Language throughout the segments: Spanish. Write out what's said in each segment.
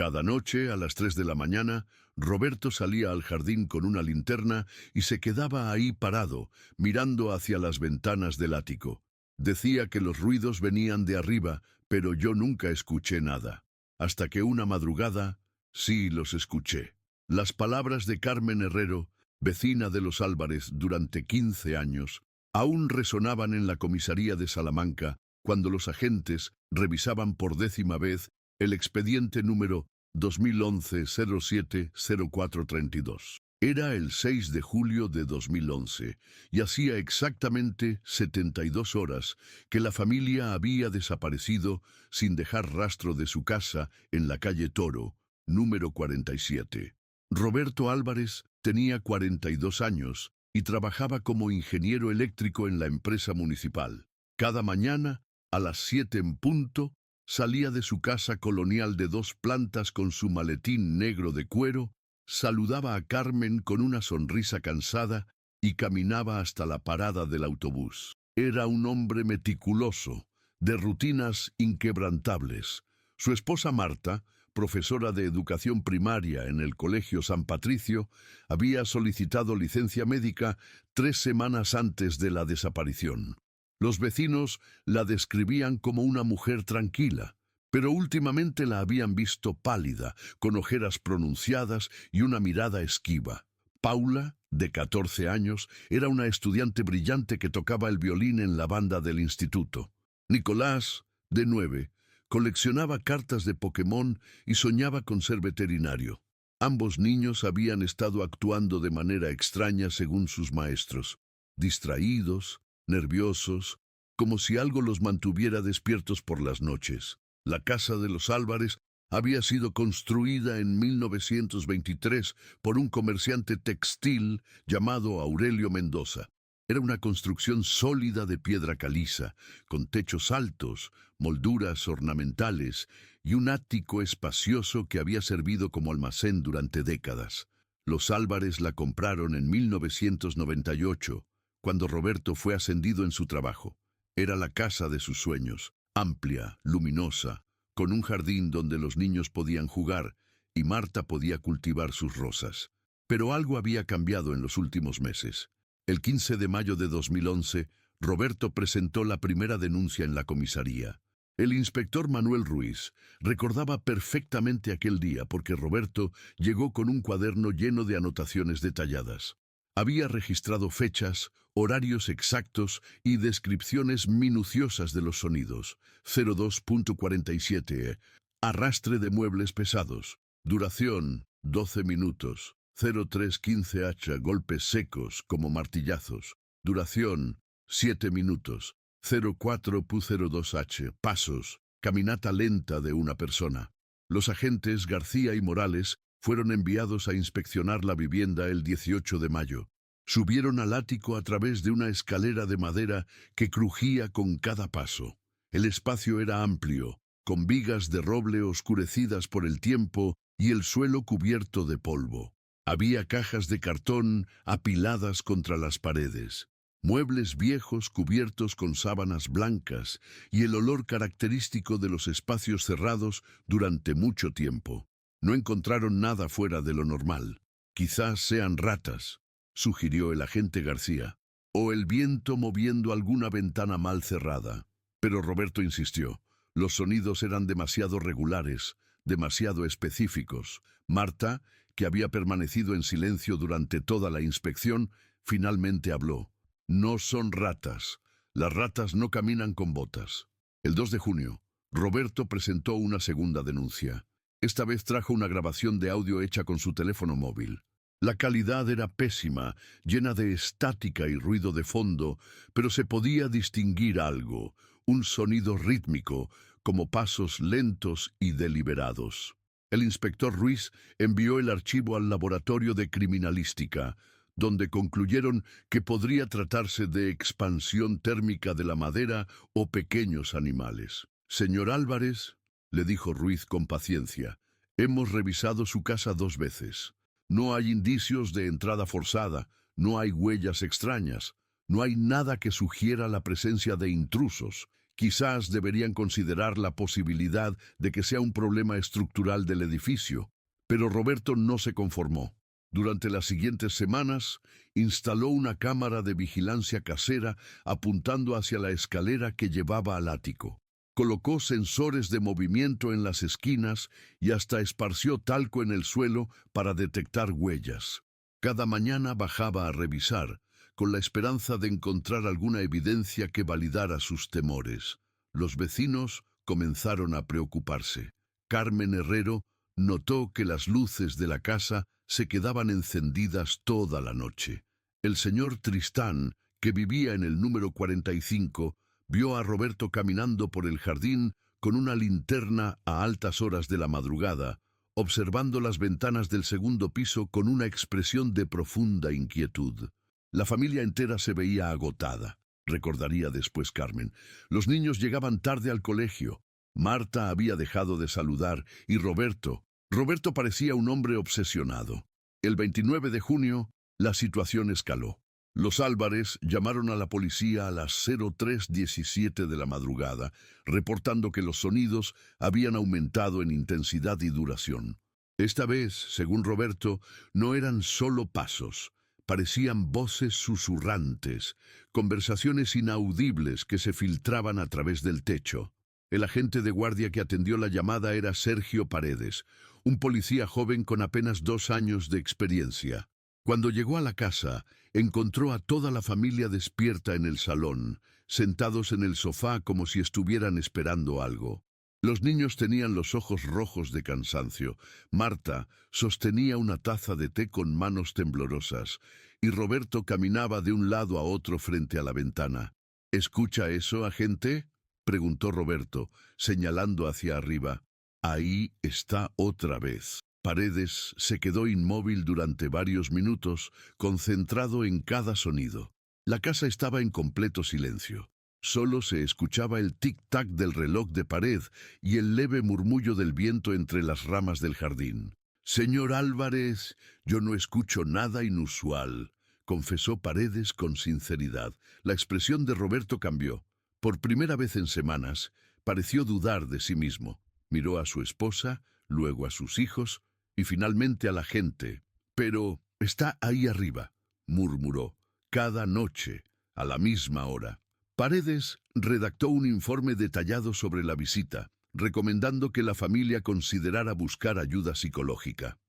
Cada noche, a las 3 de la mañana, Roberto salía al jardín con una linterna y se quedaba ahí parado, mirando hacia las ventanas del ático. Decía que los ruidos venían de arriba, pero yo nunca escuché nada. Hasta que una madrugada, sí los escuché. Las palabras de Carmen Herrero, vecina de los Álvarez durante 15 años, aún resonaban en la comisaría de Salamanca cuando los agentes revisaban por 10ª vez el expediente número 2011-07-0432. Era el 6 de julio de 2011 y hacía exactamente 72 horas que la familia había desaparecido sin dejar rastro de su casa en la calle Toro, número 47. Roberto Álvarez tenía 42 años y trabajaba como ingeniero eléctrico en la empresa municipal. Cada mañana, a las 7 en punto, salía de su casa colonial de 2 plantas con su maletín negro de cuero, saludaba a Carmen con una sonrisa cansada y caminaba hasta la parada del autobús. Era un hombre meticuloso, de rutinas inquebrantables. Su esposa Marta, profesora de educación primaria en el Colegio San Patricio, había solicitado licencia médica 3 semanas antes de la desaparición. Los vecinos la describían como una mujer tranquila, pero últimamente la habían visto pálida, con ojeras pronunciadas y una mirada esquiva. Paula, de 14 años, era una estudiante brillante que tocaba el violín en la banda del instituto. Nicolás, de 9, coleccionaba cartas de Pokémon y soñaba con ser veterinario. Ambos niños habían estado actuando de manera extraña según sus maestros, distraídos, nerviosos, como si algo los mantuviera despiertos por las noches. La casa de los Álvarez había sido construida en 1923 por un comerciante textil llamado Aurelio Mendoza. Era una construcción sólida de piedra caliza, con techos altos, molduras ornamentales y un ático espacioso que había servido como almacén durante décadas. Los Álvarez la compraron en 1998, cuando Roberto fue ascendido en su trabajo. Era la casa de sus sueños, amplia, luminosa, con un jardín donde los niños podían jugar y Marta podía cultivar sus rosas. Pero algo había cambiado en los últimos meses. El 15 de mayo de 2011, Roberto presentó la primera denuncia en la comisaría. El inspector Manuel Ruiz recordaba perfectamente aquel día porque Roberto llegó con un cuaderno lleno de anotaciones detalladas. Había registrado fechas, horarios exactos y descripciones minuciosas de los sonidos. 02.47. Arrastre de muebles pesados. Duración, 12 minutos. 0315H. Golpes secos, como martillazos. Duración, 7 minutos. 04.02H. Pasos. Caminata lenta de una persona. Los agentes García y Morales fueron enviados a inspeccionar la vivienda el 18 de mayo. Subieron al ático a través de una escalera de madera que crujía con cada paso. El espacio era amplio, con vigas de roble oscurecidas por el tiempo y el suelo cubierto de polvo. Había cajas de cartón apiladas contra las paredes, muebles viejos cubiertos con sábanas blancas y el olor característico de los espacios cerrados durante mucho tiempo. No encontraron nada fuera de lo normal. Quizás sean ratas, sugirió el agente García, o el viento moviendo alguna ventana mal cerrada. Pero Roberto insistió. Los sonidos eran demasiado regulares, demasiado específicos. Marta, que había permanecido en silencio durante toda la inspección, finalmente habló. No son ratas. Las ratas no caminan con botas. El 2 de junio, Roberto presentó una segunda denuncia. Esta vez trajo una grabación de audio hecha con su teléfono móvil. La calidad era pésima, llena de estática y ruido de fondo, pero se podía distinguir algo, un sonido rítmico, como pasos lentos y deliberados. El inspector Ruiz envió el archivo al laboratorio de criminalística, donde concluyeron que podría tratarse de expansión térmica de la madera o pequeños animales. Señor Álvarez, le dijo Ruiz con paciencia, hemos revisado su casa 2 veces. No hay indicios de entrada forzada, no hay huellas extrañas, no hay nada que sugiera la presencia de intrusos. Quizás deberían considerar la posibilidad de que sea un problema estructural del edificio, pero Roberto no se conformó. Durante las siguientes semanas, instaló una cámara de vigilancia casera apuntando hacia la escalera que llevaba al ático. Colocó sensores de movimiento en las esquinas y hasta esparció talco en el suelo para detectar huellas. Cada mañana bajaba a revisar, con la esperanza de encontrar alguna evidencia que validara sus temores. Los vecinos comenzaron a preocuparse. Carmen Herrero notó que las luces de la casa se quedaban encendidas toda la noche. El señor Tristán, que vivía en el número 45, vio a Roberto caminando por el jardín con una linterna a altas horas de la madrugada, observando las ventanas del segundo piso con una expresión de profunda inquietud. La familia entera se veía agotada, recordaría después Carmen. Los niños llegaban tarde al colegio. Marta había dejado de saludar y Roberto parecía un hombre obsesionado. El 29 de junio, la situación escaló. Los Álvarez llamaron a la policía a las 03:17 de la madrugada, reportando que los sonidos habían aumentado en intensidad y duración. Esta vez, según Roberto, no eran solo pasos, parecían voces susurrantes, conversaciones inaudibles que se filtraban a través del techo. El agente de guardia que atendió la llamada era Sergio Paredes, un policía joven con apenas 2 años de experiencia. Cuando llegó a la casa, encontró a toda la familia despierta en el salón, sentados en el sofá como si estuvieran esperando algo. Los niños tenían los ojos rojos de cansancio. Marta sostenía una taza de té con manos temblorosas, y Roberto caminaba de un lado a otro frente a la ventana. ¿Escucha eso, agente?, preguntó Roberto, señalando hacia arriba. Ahí está otra vez. Paredes se quedó inmóvil durante varios minutos, concentrado en cada sonido. La casa estaba en completo silencio. Solo se escuchaba el tic-tac del reloj de pared y el leve murmullo del viento entre las ramas del jardín. «Señor Álvarez, yo no escucho nada inusual», confesó Paredes con sinceridad. La expresión de Roberto cambió. Por primera vez en semanas, pareció dudar de sí mismo. Miró a su esposa, luego a sus hijos y finalmente a la gente. «Pero está ahí arriba», murmuró, «cada noche, a la misma hora». Paredes redactó un informe detallado sobre la visita, recomendando que la familia considerara buscar ayuda psicológica.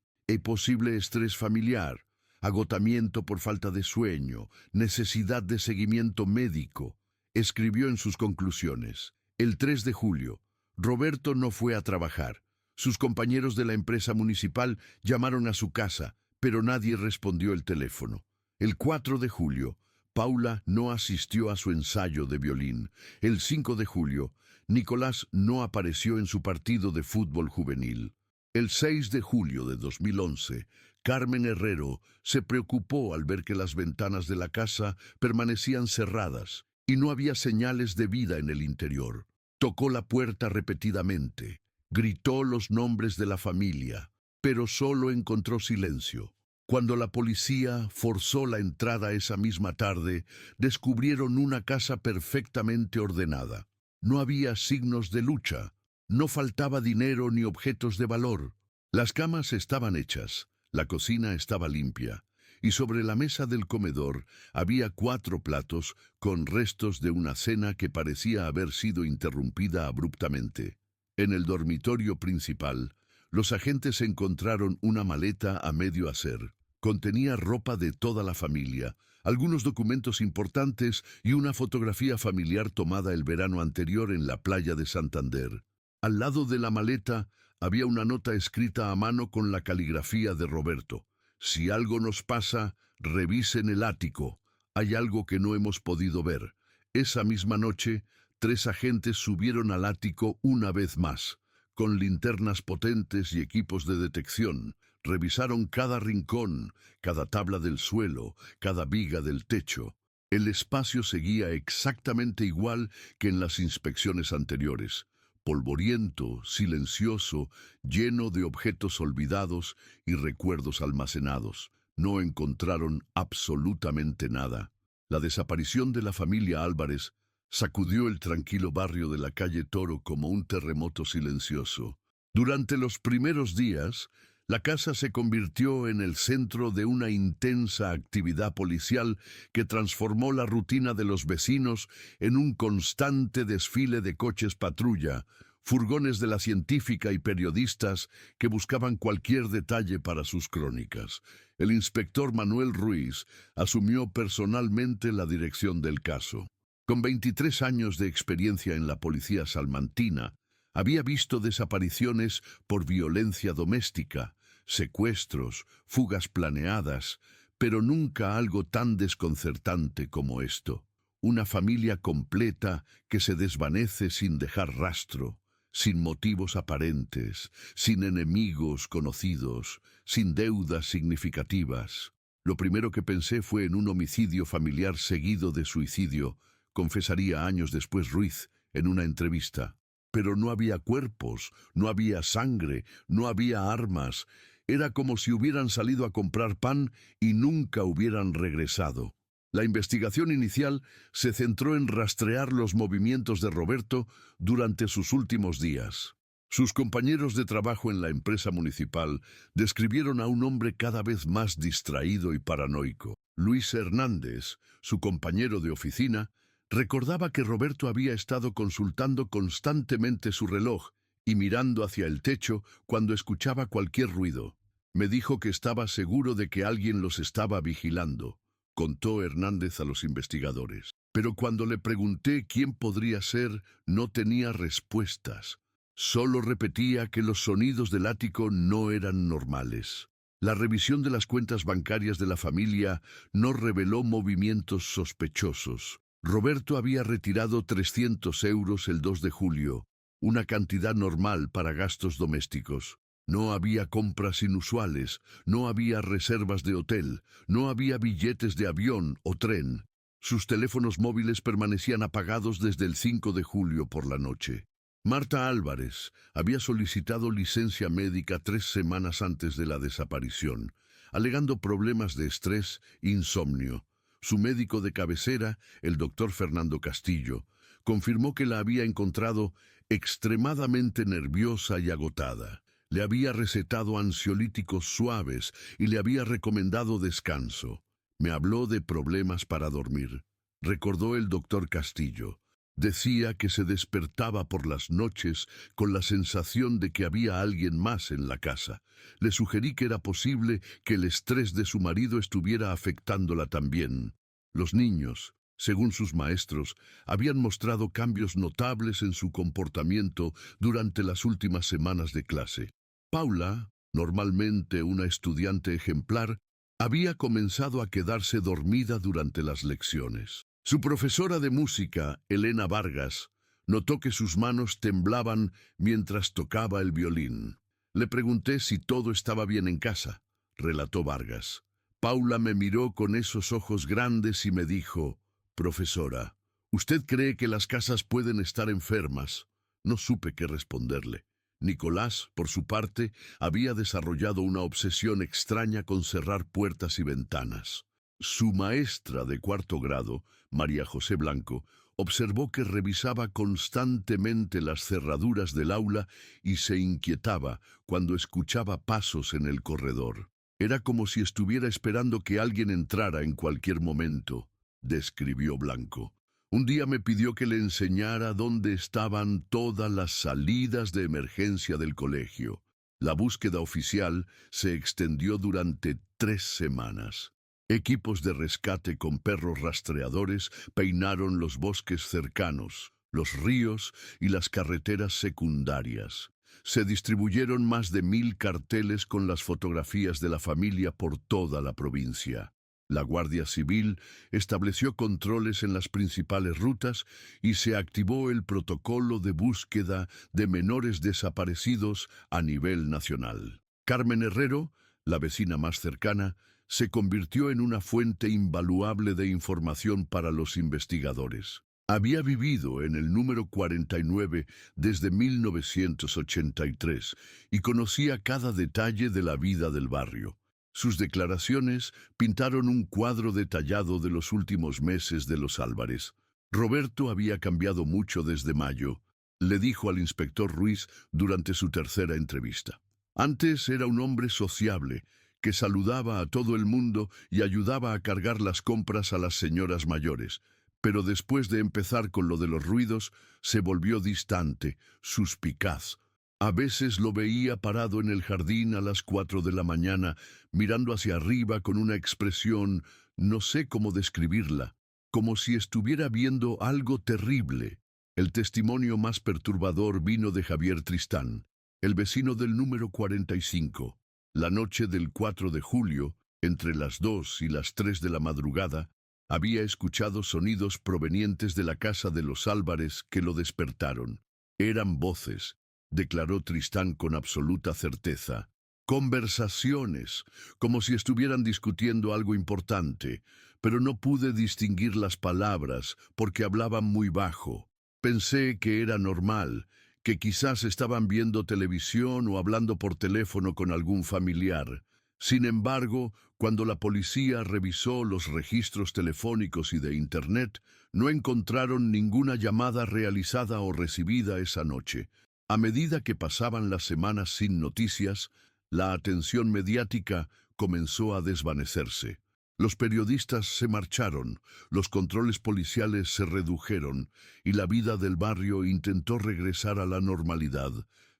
Posible estrés familiar, agotamiento por falta de sueño, necesidad de seguimiento médico, escribió en sus conclusiones. El 3 de julio, Roberto no fue a trabajar. Sus compañeros de la empresa municipal llamaron a su casa, pero nadie respondió el teléfono. El 4 de julio, Paula no asistió a su ensayo de violín. El 5 de julio, Nicolás no apareció en su partido de fútbol juvenil. El 6 de julio de 2011, Carmen Herrero se preocupó al ver que las ventanas de la casa permanecían cerradas y no había señales de vida en el interior. Tocó la puerta repetidamente, gritó los nombres de la familia, pero solo encontró silencio. Cuando la policía forzó la entrada esa misma tarde, descubrieron una casa perfectamente ordenada. No había signos de lucha, no faltaba dinero ni objetos de valor. Las camas estaban hechas, la cocina estaba limpia, y sobre la mesa del comedor había 4 platos con restos de una cena que parecía haber sido interrumpida abruptamente. En el dormitorio principal, los agentes encontraron una maleta a medio hacer. Contenía ropa de toda la familia, algunos documentos importantes y una fotografía familiar tomada el verano anterior en la playa de Santander. Al lado de la maleta había una nota escrita a mano con la caligrafía de Roberto. «Si algo nos pasa, revisen el ático. Hay algo que no hemos podido ver». Esa misma noche, 3 agentes subieron al ático una vez más. Con linternas potentes y equipos de detección, revisaron cada rincón, cada tabla del suelo, cada viga del techo. El espacio seguía exactamente igual que en las inspecciones anteriores. Polvoriento, silencioso, lleno de objetos olvidados y recuerdos almacenados. No encontraron absolutamente nada. La desaparición de la familia Álvarez sacudió el tranquilo barrio de la calle Toro como un terremoto silencioso. Durante los primeros días, la casa se convirtió en el centro de una intensa actividad policial que transformó la rutina de los vecinos en un constante desfile de coches patrulla, furgones de la científica y periodistas que buscaban cualquier detalle para sus crónicas. El inspector Manuel Ruiz asumió personalmente la dirección del caso. Con 23 años de experiencia en la policía salmantina, había visto desapariciones por violencia doméstica, secuestros, fugas planeadas, pero nunca algo tan desconcertante como esto. Una familia completa que se desvanece sin dejar rastro, sin motivos aparentes, sin enemigos conocidos, sin deudas significativas. Lo primero que pensé fue en un homicidio familiar seguido de suicidio, confesaría años después Ruiz en una entrevista. Pero no había cuerpos, no había sangre, no había armas. Era como si hubieran salido a comprar pan y nunca hubieran regresado. La investigación inicial se centró en rastrear los movimientos de Roberto durante sus últimos días. Sus compañeros de trabajo en la empresa municipal describieron a un hombre cada vez más distraído y paranoico. Luis Hernández, su compañero de oficina, recordaba que Roberto había estado consultando constantemente su reloj y mirando hacia el techo cuando escuchaba cualquier ruido. Me dijo que estaba seguro de que alguien los estaba vigilando, contó Hernández a los investigadores. Pero cuando le pregunté quién podría ser, no tenía respuestas. Solo repetía que los sonidos del ático no eran normales. La revisión de las cuentas bancarias de la familia no reveló movimientos sospechosos. Roberto había retirado 300 euros el 2 de julio, una cantidad normal para gastos domésticos. No había compras inusuales, no había reservas de hotel, no había billetes de avión o tren. Sus teléfonos móviles permanecían apagados desde el 5 de julio por la noche. Marta Álvarez había solicitado licencia médica 3 semanas antes de la desaparición, alegando problemas de estrés e insomnio. Su médico de cabecera, el doctor Fernando Castillo, confirmó que la había encontrado extremadamente nerviosa y agotada. Le había recetado ansiolíticos suaves y le había recomendado descanso. Me habló de problemas para dormir, recordó el doctor Castillo. Decía que se despertaba por las noches con la sensación de que había alguien más en la casa. Le sugerí que era posible que el estrés de su marido estuviera afectándola también. Los niños, según sus maestros, habían mostrado cambios notables en su comportamiento durante las últimas semanas de clase. Paula, normalmente una estudiante ejemplar, había comenzado a quedarse dormida durante las lecciones. Su profesora de música, Elena Vargas, notó que sus manos temblaban mientras tocaba el violín. Le pregunté si todo estaba bien en casa, relató Vargas. Paula me miró con esos ojos grandes y me dijo, «Profesora, ¿usted cree que las casas pueden estar enfermas?» No supe qué responderle. Nicolás, por su parte, había desarrollado una obsesión extraña con cerrar puertas y ventanas. Su maestra de 4º grado, María José Blanco, observó que revisaba constantemente las cerraduras del aula y se inquietaba cuando escuchaba pasos en el corredor. Era como si estuviera esperando que alguien entrara en cualquier momento, describió Blanco. Un día me pidió que le enseñara dónde estaban todas las salidas de emergencia del colegio. La búsqueda oficial se extendió durante 3 semanas. Equipos de rescate con perros rastreadores peinaron los bosques cercanos, los ríos y las carreteras secundarias. Se distribuyeron más de 1000 carteles con las fotografías de la familia por toda la provincia. La Guardia Civil estableció controles en las principales rutas y se activó el protocolo de búsqueda de menores desaparecidos a nivel nacional. Carmen Herrero, la vecina más cercana, se convirtió en una fuente invaluable de información para los investigadores. Había vivido en el número 49 desde 1983 y conocía cada detalle de la vida del barrio. Sus declaraciones pintaron un cuadro detallado de los últimos meses de los Álvarez. Roberto había cambiado mucho desde mayo, le dijo al inspector Ruiz durante su tercera entrevista. Antes era un hombre sociable, que saludaba a todo el mundo y ayudaba a cargar las compras a las señoras mayores. Pero después de empezar con lo de los ruidos, se volvió distante, suspicaz. A veces lo veía parado en el jardín a las 4 de la mañana, mirando hacia arriba con una expresión, no sé cómo describirla, como si estuviera viendo algo terrible. El testimonio más perturbador vino de Javier Tristán, el vecino del número 45. La noche del 4 de julio, entre las 2 y las 3 de la madrugada, había escuchado sonidos provenientes de la casa de los Álvarez que lo despertaron. Eran voces, declaró Tristán con absoluta certeza. Conversaciones, como si estuvieran discutiendo algo importante, pero no pude distinguir las palabras porque hablaban muy bajo. Pensé que era normal, que quizás estaban viendo televisión o hablando por teléfono con algún familiar. Sin embargo, cuando la policía revisó los registros telefónicos y de Internet, no encontraron ninguna llamada realizada o recibida esa noche. A medida que pasaban las semanas sin noticias, la atención mediática comenzó a desvanecerse. Los periodistas se marcharon, los controles policiales se redujeron y la vida del barrio intentó regresar a la normalidad.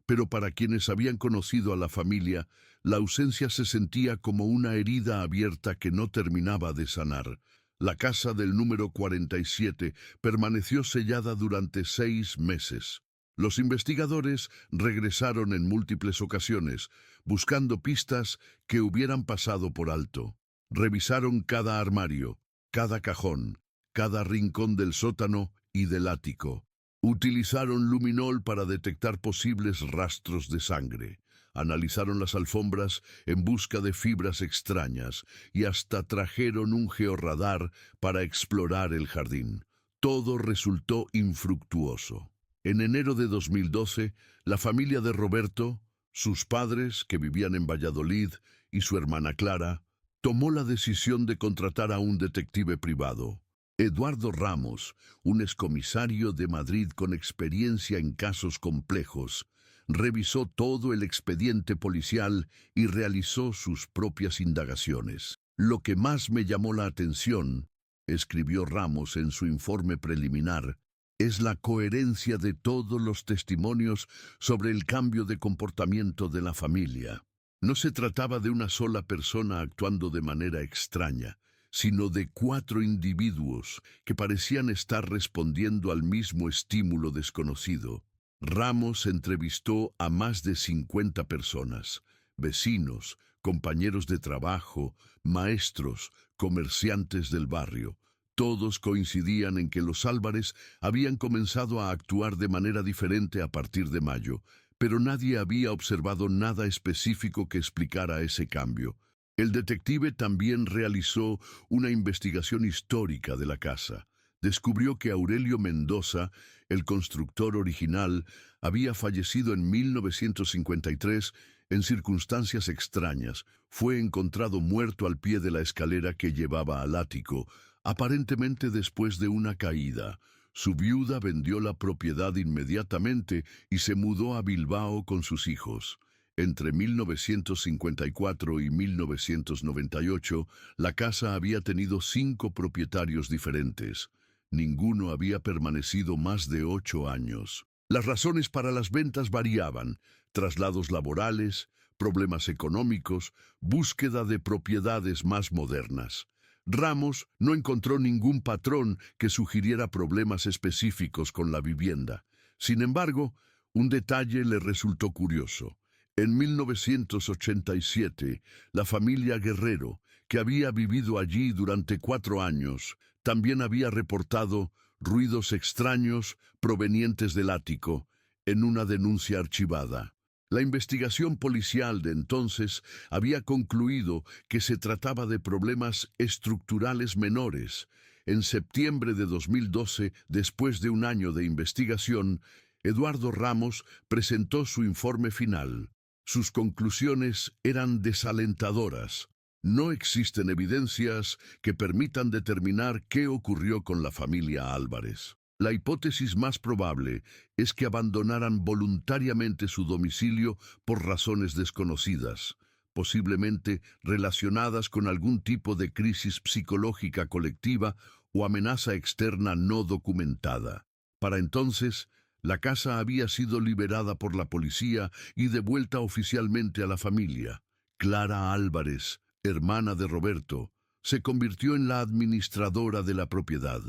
Pero para quienes habían conocido a la familia, la ausencia se sentía como una herida abierta que no terminaba de sanar. La casa del número 47 permaneció sellada durante 6 meses. Los investigadores regresaron en múltiples ocasiones, buscando pistas que hubieran pasado por alto. Revisaron cada armario, cada cajón, cada rincón del sótano y del ático. Utilizaron luminol para detectar posibles rastros de sangre. Analizaron las alfombras en busca de fibras extrañas y hasta trajeron un georradar para explorar el jardín. Todo resultó infructuoso. En enero de 2012, la familia de Roberto, sus padres, que vivían en Valladolid, y su hermana Clara, tomó la decisión de contratar a un detective privado. Eduardo Ramos, un excomisario de Madrid con experiencia en casos complejos, revisó todo el expediente policial y realizó sus propias indagaciones. Lo que más me llamó la atención, escribió Ramos en su informe preliminar, es la coherencia de todos los testimonios sobre el cambio de comportamiento de la familia. No se trataba de una sola persona actuando de manera extraña, sino de 4 individuos que parecían estar respondiendo al mismo estímulo desconocido. Ramos entrevistó a más de 50 personas, vecinos, compañeros de trabajo, maestros, comerciantes del barrio. Todos coincidían en que los Álvarez habían comenzado a actuar de manera diferente a partir de mayo, pero nadie había observado nada específico que explicara ese cambio. El detective también realizó una investigación histórica de la casa. Descubrió que Aurelio Mendoza, el constructor original, había fallecido en 1953 en circunstancias extrañas. Fue encontrado muerto al pie de la escalera que llevaba al ático, aparentemente después de una caída. Su viuda vendió la propiedad inmediatamente y se mudó a Bilbao con sus hijos. Entre 1954 y 1998, la casa había tenido 5 propietarios diferentes. Ninguno había permanecido más de 8 años. Las razones para las ventas variaban: traslados laborales, problemas económicos, búsqueda de propiedades más modernas. Ramos no encontró ningún patrón que sugiriera problemas específicos con la vivienda. Sin embargo, un detalle le resultó curioso. En 1987, la familia Guerrero, que había vivido allí durante 4 años, también había reportado ruidos extraños provenientes del ático en una denuncia archivada. La investigación policial de entonces había concluido que se trataba de problemas estructurales menores. En septiembre de 2012, después de un año de investigación, Eduardo Ramos presentó su informe final. Sus conclusiones eran desalentadoras. No existen evidencias que permitan determinar qué ocurrió con la familia Álvarez. La hipótesis más probable es que abandonaran voluntariamente su domicilio por razones desconocidas, posiblemente relacionadas con algún tipo de crisis psicológica colectiva o amenaza externa no documentada. Para entonces, la casa había sido liberada por la policía y devuelta oficialmente a la familia. Clara Álvarez, hermana de Roberto, se convirtió en la administradora de la propiedad.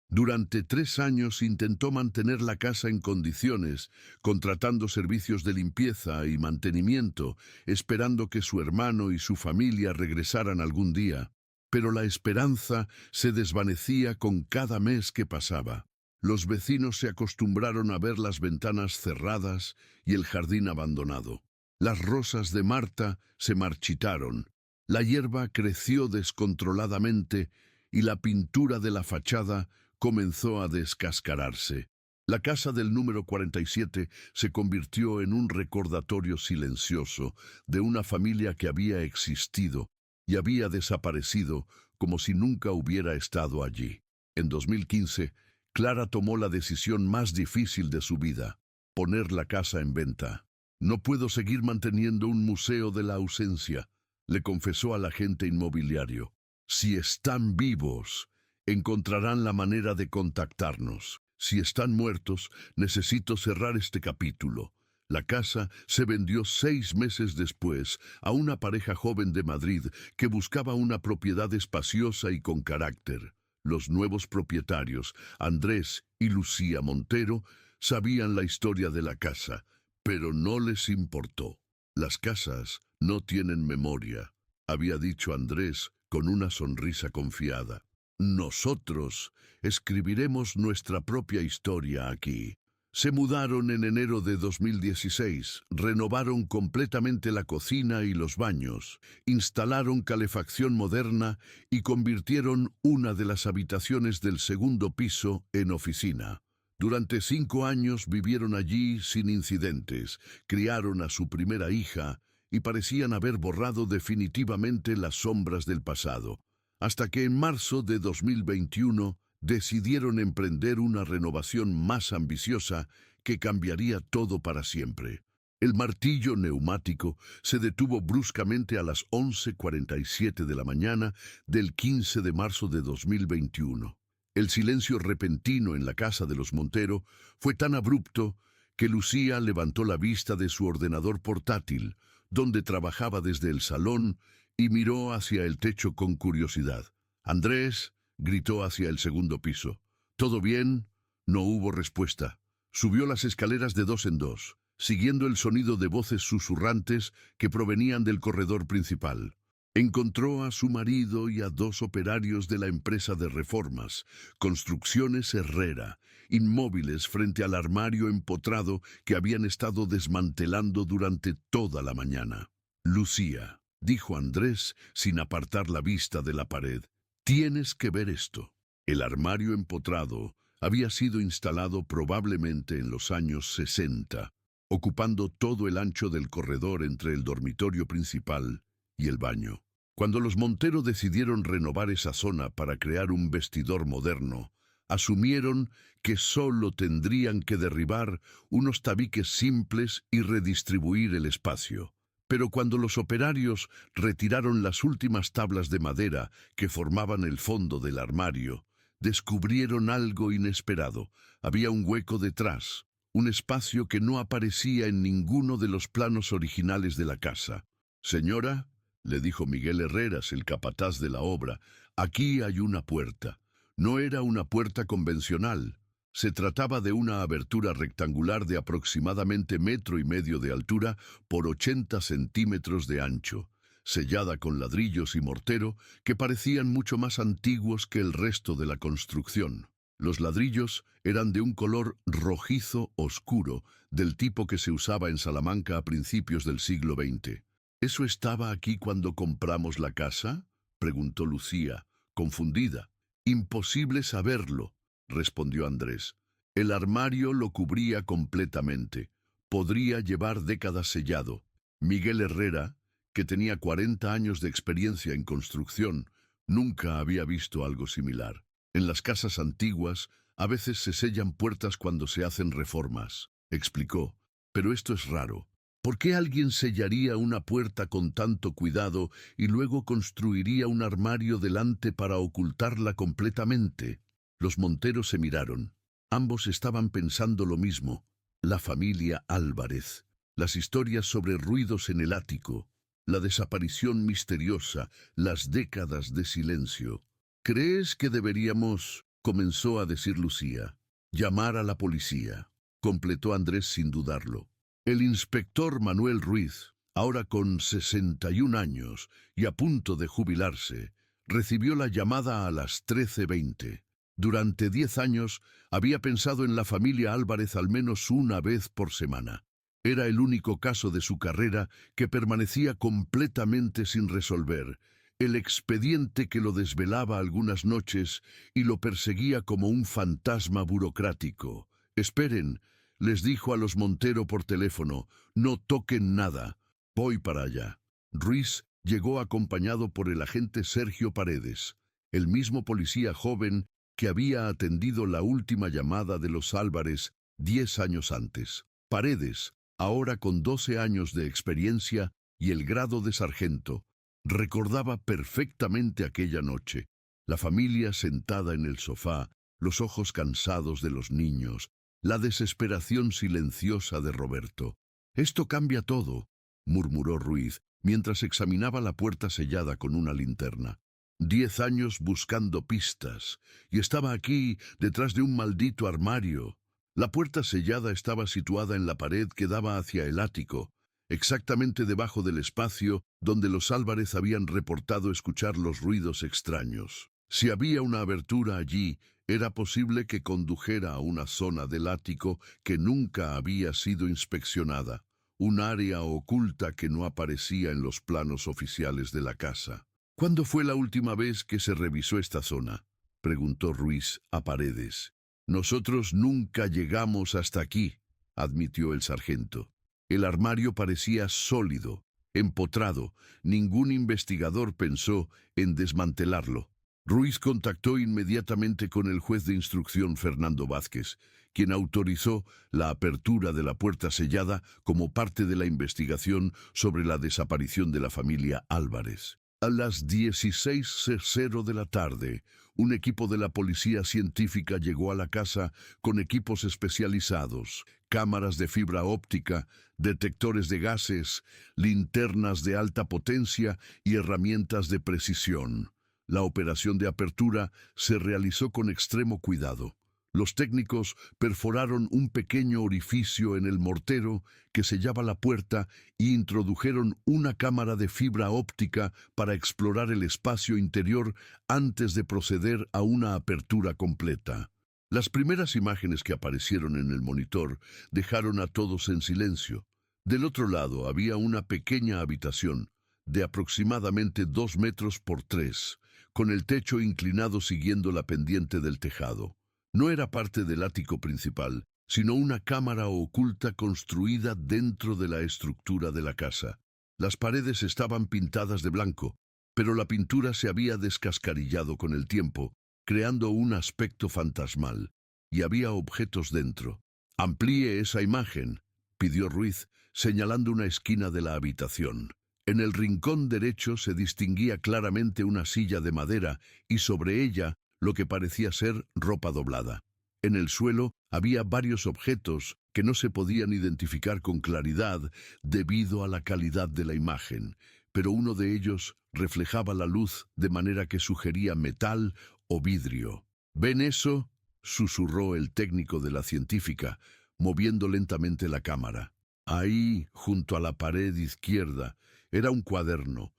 Durante 3 años intentó mantener la casa en condiciones, contratando servicios de limpieza y mantenimiento, esperando que su hermano y su familia regresaran algún día. Pero la esperanza se desvanecía con cada mes que pasaba. Los vecinos se acostumbraron a ver las ventanas cerradas y el jardín abandonado. Las rosas de Marta se marchitaron, la hierba creció descontroladamente y la pintura de la fachada comenzó a descascararse. La casa del número 47 se convirtió en un recordatorio silencioso de una familia que había existido y había desaparecido como si nunca hubiera estado allí. En 2015, Clara tomó la decisión más difícil de su vida: poner la casa en venta. No puedo seguir manteniendo un museo de la ausencia, le confesó al agente inmobiliario. Si están vivos, encontrarán la manera de contactarnos. Si están muertos, necesito cerrar este capítulo. La casa se vendió 6 meses después a una pareja joven de Madrid que buscaba una propiedad espaciosa y con carácter. Los nuevos propietarios, Andrés y Lucía Montero, sabían la historia de la casa, pero no les importó. Las casas no tienen memoria, había dicho Andrés con una sonrisa confiada. Nosotros escribiremos nuestra propia historia aquí. Se mudaron en enero de 2016, renovaron completamente la cocina y los baños, instalaron calefacción moderna y convirtieron una de las habitaciones del segundo piso en oficina. Durante 5 años vivieron allí sin incidentes, criaron a su primera hija y parecían haber borrado definitivamente las sombras del pasado, hasta que en marzo de 2021 decidieron emprender una renovación más ambiciosa que cambiaría todo para siempre. El martillo neumático se detuvo bruscamente a las 11:47 de la mañana del 15 de marzo de 2021. El silencio repentino en la casa de los Montero fue tan abrupto que Lucía levantó la vista de su ordenador portátil, donde trabajaba desde el salón, y miró hacia el techo con curiosidad. «Andrés», gritó hacia el segundo piso. «¿Todo bien?» No hubo respuesta. Subió las escaleras de 2 en 2, siguiendo el sonido de voces susurrantes que provenían del corredor principal. Encontró a su marido y a 2 operarios de la empresa de reformas, Construcciones Herrera, inmóviles frente al armario empotrado que habían estado desmantelando durante toda la mañana. «Lucía», dijo Andrés sin apartar la vista de la pared, «tienes que ver esto». El armario empotrado había sido instalado probablemente en los años 60, ocupando todo el ancho del corredor entre el dormitorio principal y el baño. Cuando los Montero decidieron renovar esa zona para crear un vestidor moderno, asumieron que solo tendrían que derribar unos tabiques simples y redistribuir el espacio. Pero cuando los operarios retiraron las últimas tablas de madera que formaban el fondo del armario, descubrieron algo inesperado. Había un hueco detrás, un espacio que no aparecía en ninguno de los planos originales de la casa. «Señora», le dijo Miguel Herreras, el capataz de la obra, «aquí hay una puerta». No era una puerta convencional. Se trataba de una abertura rectangular de aproximadamente 1,5 metros de altura por 80 centímetros de ancho, sellada con ladrillos y mortero que parecían mucho más antiguos que el resto de la construcción. Los ladrillos eran de un color rojizo oscuro, del tipo que se usaba en Salamanca a principios del siglo XX. «¿Eso estaba aquí cuando compramos la casa?», preguntó Lucía, confundida. «Imposible saberlo», respondió Andrés. «El armario lo cubría completamente. Podría llevar décadas sellado». Miguel Herrera, que tenía 40 años de experiencia en construcción, nunca había visto algo similar. En las casas antiguas, a veces se sellan puertas cuando se hacen reformas, explicó, pero esto es raro. ¿Por qué alguien sellaría una puerta con tanto cuidado y luego construiría un armario delante para ocultarla completamente? Los Monteros se miraron. Ambos estaban pensando lo mismo. La familia Álvarez, las historias sobre ruidos en el ático, la desaparición misteriosa, las décadas de silencio. ¿Crees que deberíamos, comenzó a decir Lucía, llamar a la policía? Completó Andrés sin dudarlo. El inspector Manuel Ruiz, ahora con 61 años y a punto de jubilarse, recibió la llamada a las 13:20. Durante 10 años había pensado en la familia Álvarez al menos una vez por semana. Era el único caso de su carrera que permanecía completamente sin resolver, el expediente que lo desvelaba algunas noches y lo perseguía como un fantasma burocrático. Esperen, les dijo a los Montero por teléfono, no toquen nada, voy para allá. Ruiz llegó acompañado por el agente Sergio Paredes, el mismo policía joven que había atendido la última llamada de los Álvarez 10 años antes. Paredes, ahora con 12 años de experiencia y el grado de sargento, recordaba perfectamente aquella noche, la familia sentada en el sofá, los ojos cansados de los niños, la desesperación silenciosa de Roberto. «Esto cambia todo», murmuró Ruiz, mientras examinaba la puerta sellada con una linterna. 10 años buscando pistas, y estaba aquí, detrás de un maldito armario. La puerta sellada estaba situada en la pared que daba hacia el ático, exactamente debajo del espacio donde los Álvarez habían reportado escuchar los ruidos extraños. Si había una abertura allí, era posible que condujera a una zona del ático que nunca había sido inspeccionada, un área oculta que no aparecía en los planos oficiales de la casa. «¿Cuándo fue la última vez que se revisó esta zona?», preguntó Ruiz a Paredes. «Nosotros nunca llegamos hasta aquí», admitió el sargento. El armario parecía sólido, empotrado. Ningún investigador pensó en desmantelarlo. Ruiz contactó inmediatamente con el juez de instrucción Fernando Vázquez, quien autorizó la apertura de la puerta sellada como parte de la investigación sobre la desaparición de la familia Álvarez. A las 16:00 de la tarde, un equipo de la policía científica llegó a la casa con equipos especializados, cámaras de fibra óptica, detectores de gases, linternas de alta potencia y herramientas de precisión. La operación de apertura se realizó con extremo cuidado. Los técnicos perforaron un pequeño orificio en el mortero que sellaba la puerta e introdujeron una cámara de fibra óptica para explorar el espacio interior antes de proceder a una apertura completa. Las primeras imágenes que aparecieron en el monitor dejaron a todos en silencio. Del otro lado había una pequeña habitación de aproximadamente 2 metros por 3, con el techo inclinado siguiendo la pendiente del tejado. No era parte del ático principal, sino una cámara oculta construida dentro de la estructura de la casa. Las paredes estaban pintadas de blanco, pero la pintura se había descascarillado con el tiempo, creando un aspecto fantasmal, y había objetos dentro. «Amplíe esa imagen», pidió Ruiz, señalando una esquina de la habitación. En el rincón derecho se distinguía claramente una silla de madera y sobre ella lo que parecía ser ropa doblada. En el suelo había varios objetos que no se podían identificar con claridad debido a la calidad de la imagen, pero uno de ellos reflejaba la luz de manera que sugería metal o vidrio. «¿Ven eso?», susurró el técnico de la científica, moviendo lentamente la cámara. Ahí, junto a la pared izquierda, era un cuaderno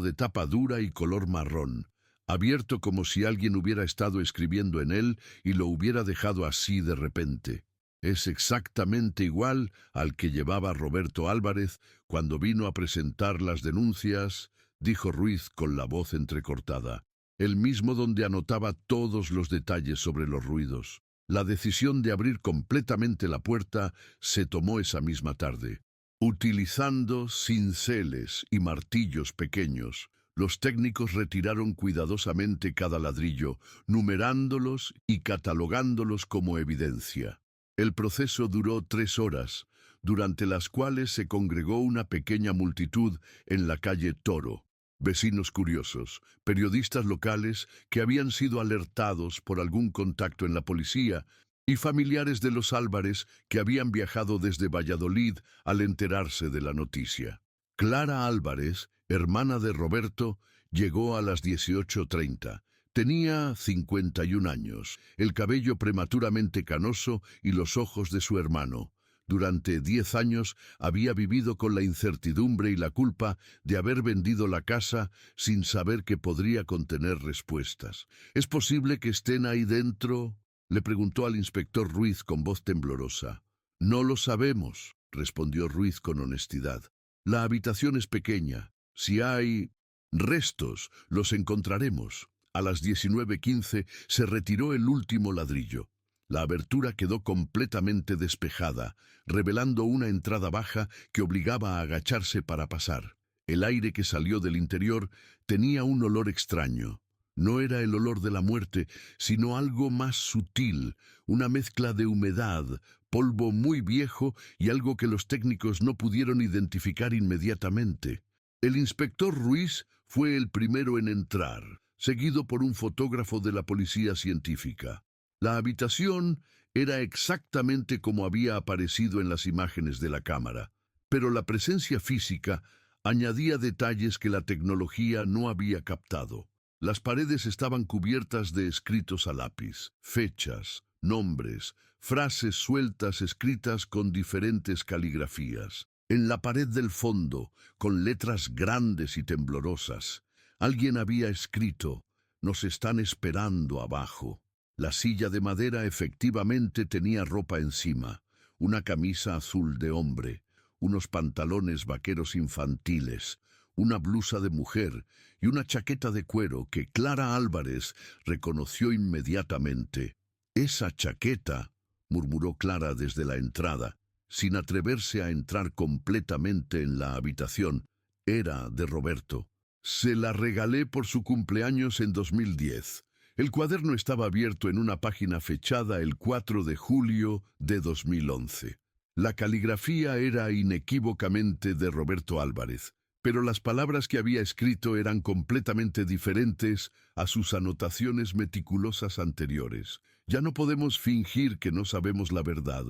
de tapa dura y color marrón, abierto como si alguien hubiera estado escribiendo en él y lo hubiera dejado así de repente. «Es exactamente igual al que llevaba Roberto Álvarez cuando vino a presentar las denuncias», dijo Ruiz con la voz entrecortada. «El mismo donde anotaba todos los detalles sobre los ruidos. La decisión de abrir completamente la puerta se tomó esa misma tarde. Utilizando cinceles y martillos pequeños, los técnicos retiraron cuidadosamente cada ladrillo, numerándolos y catalogándolos como evidencia. El proceso duró 3 horas, durante las cuales se congregó una pequeña multitud en la calle Toro. Vecinos curiosos, periodistas locales que habían sido alertados por algún contacto en la policía y familiares de los Álvarez que habían viajado desde Valladolid al enterarse de la noticia. Clara Álvarez, hermana de Roberto, llegó a las 18:30. Tenía 51 años, el cabello prematuramente canoso y los ojos de su hermano. Durante 10 años había vivido con la incertidumbre y la culpa de haber vendido la casa sin saber que podría contener respuestas. ¿Es posible que estén ahí dentro?, le preguntó al inspector Ruiz con voz temblorosa. No lo sabemos, respondió Ruiz con honestidad. La habitación es pequeña. Si hay restos, los encontraremos. A las 19:15 se retiró el último ladrillo. La abertura quedó completamente despejada, revelando una entrada baja que obligaba a agacharse para pasar. El aire que salió del interior tenía un olor extraño. No era el olor de la muerte, sino algo más sutil, una mezcla de humedad, polvo muy viejo y algo que los técnicos no pudieron identificar inmediatamente. El inspector Ruiz fue el primero en entrar, seguido por un fotógrafo de la policía científica. La habitación era exactamente como había aparecido en las imágenes de la cámara, pero la presencia física añadía detalles que la tecnología no había captado. Las paredes estaban cubiertas de escritos a lápiz, fechas, nombres, frases sueltas escritas con diferentes caligrafías. En la pared del fondo, con letras grandes y temblorosas, alguien había escrito: «Nos están esperando abajo». La silla de madera efectivamente tenía ropa encima, una camisa azul de hombre, unos pantalones vaqueros infantiles, una blusa de mujer y una chaqueta de cuero que Clara Álvarez reconoció inmediatamente. «Esa chaqueta», murmuró Clara desde la entrada, sin atreverse a entrar completamente en la habitación, «era de Roberto. Se la regalé por su cumpleaños en 2010. El cuaderno estaba abierto en una página fechada el 4 de julio de 2011. La caligrafía era inequívocamente de Roberto Álvarez, pero las palabras que había escrito eran completamente diferentes a sus anotaciones meticulosas anteriores. Ya no podemos fingir que no sabemos la verdad.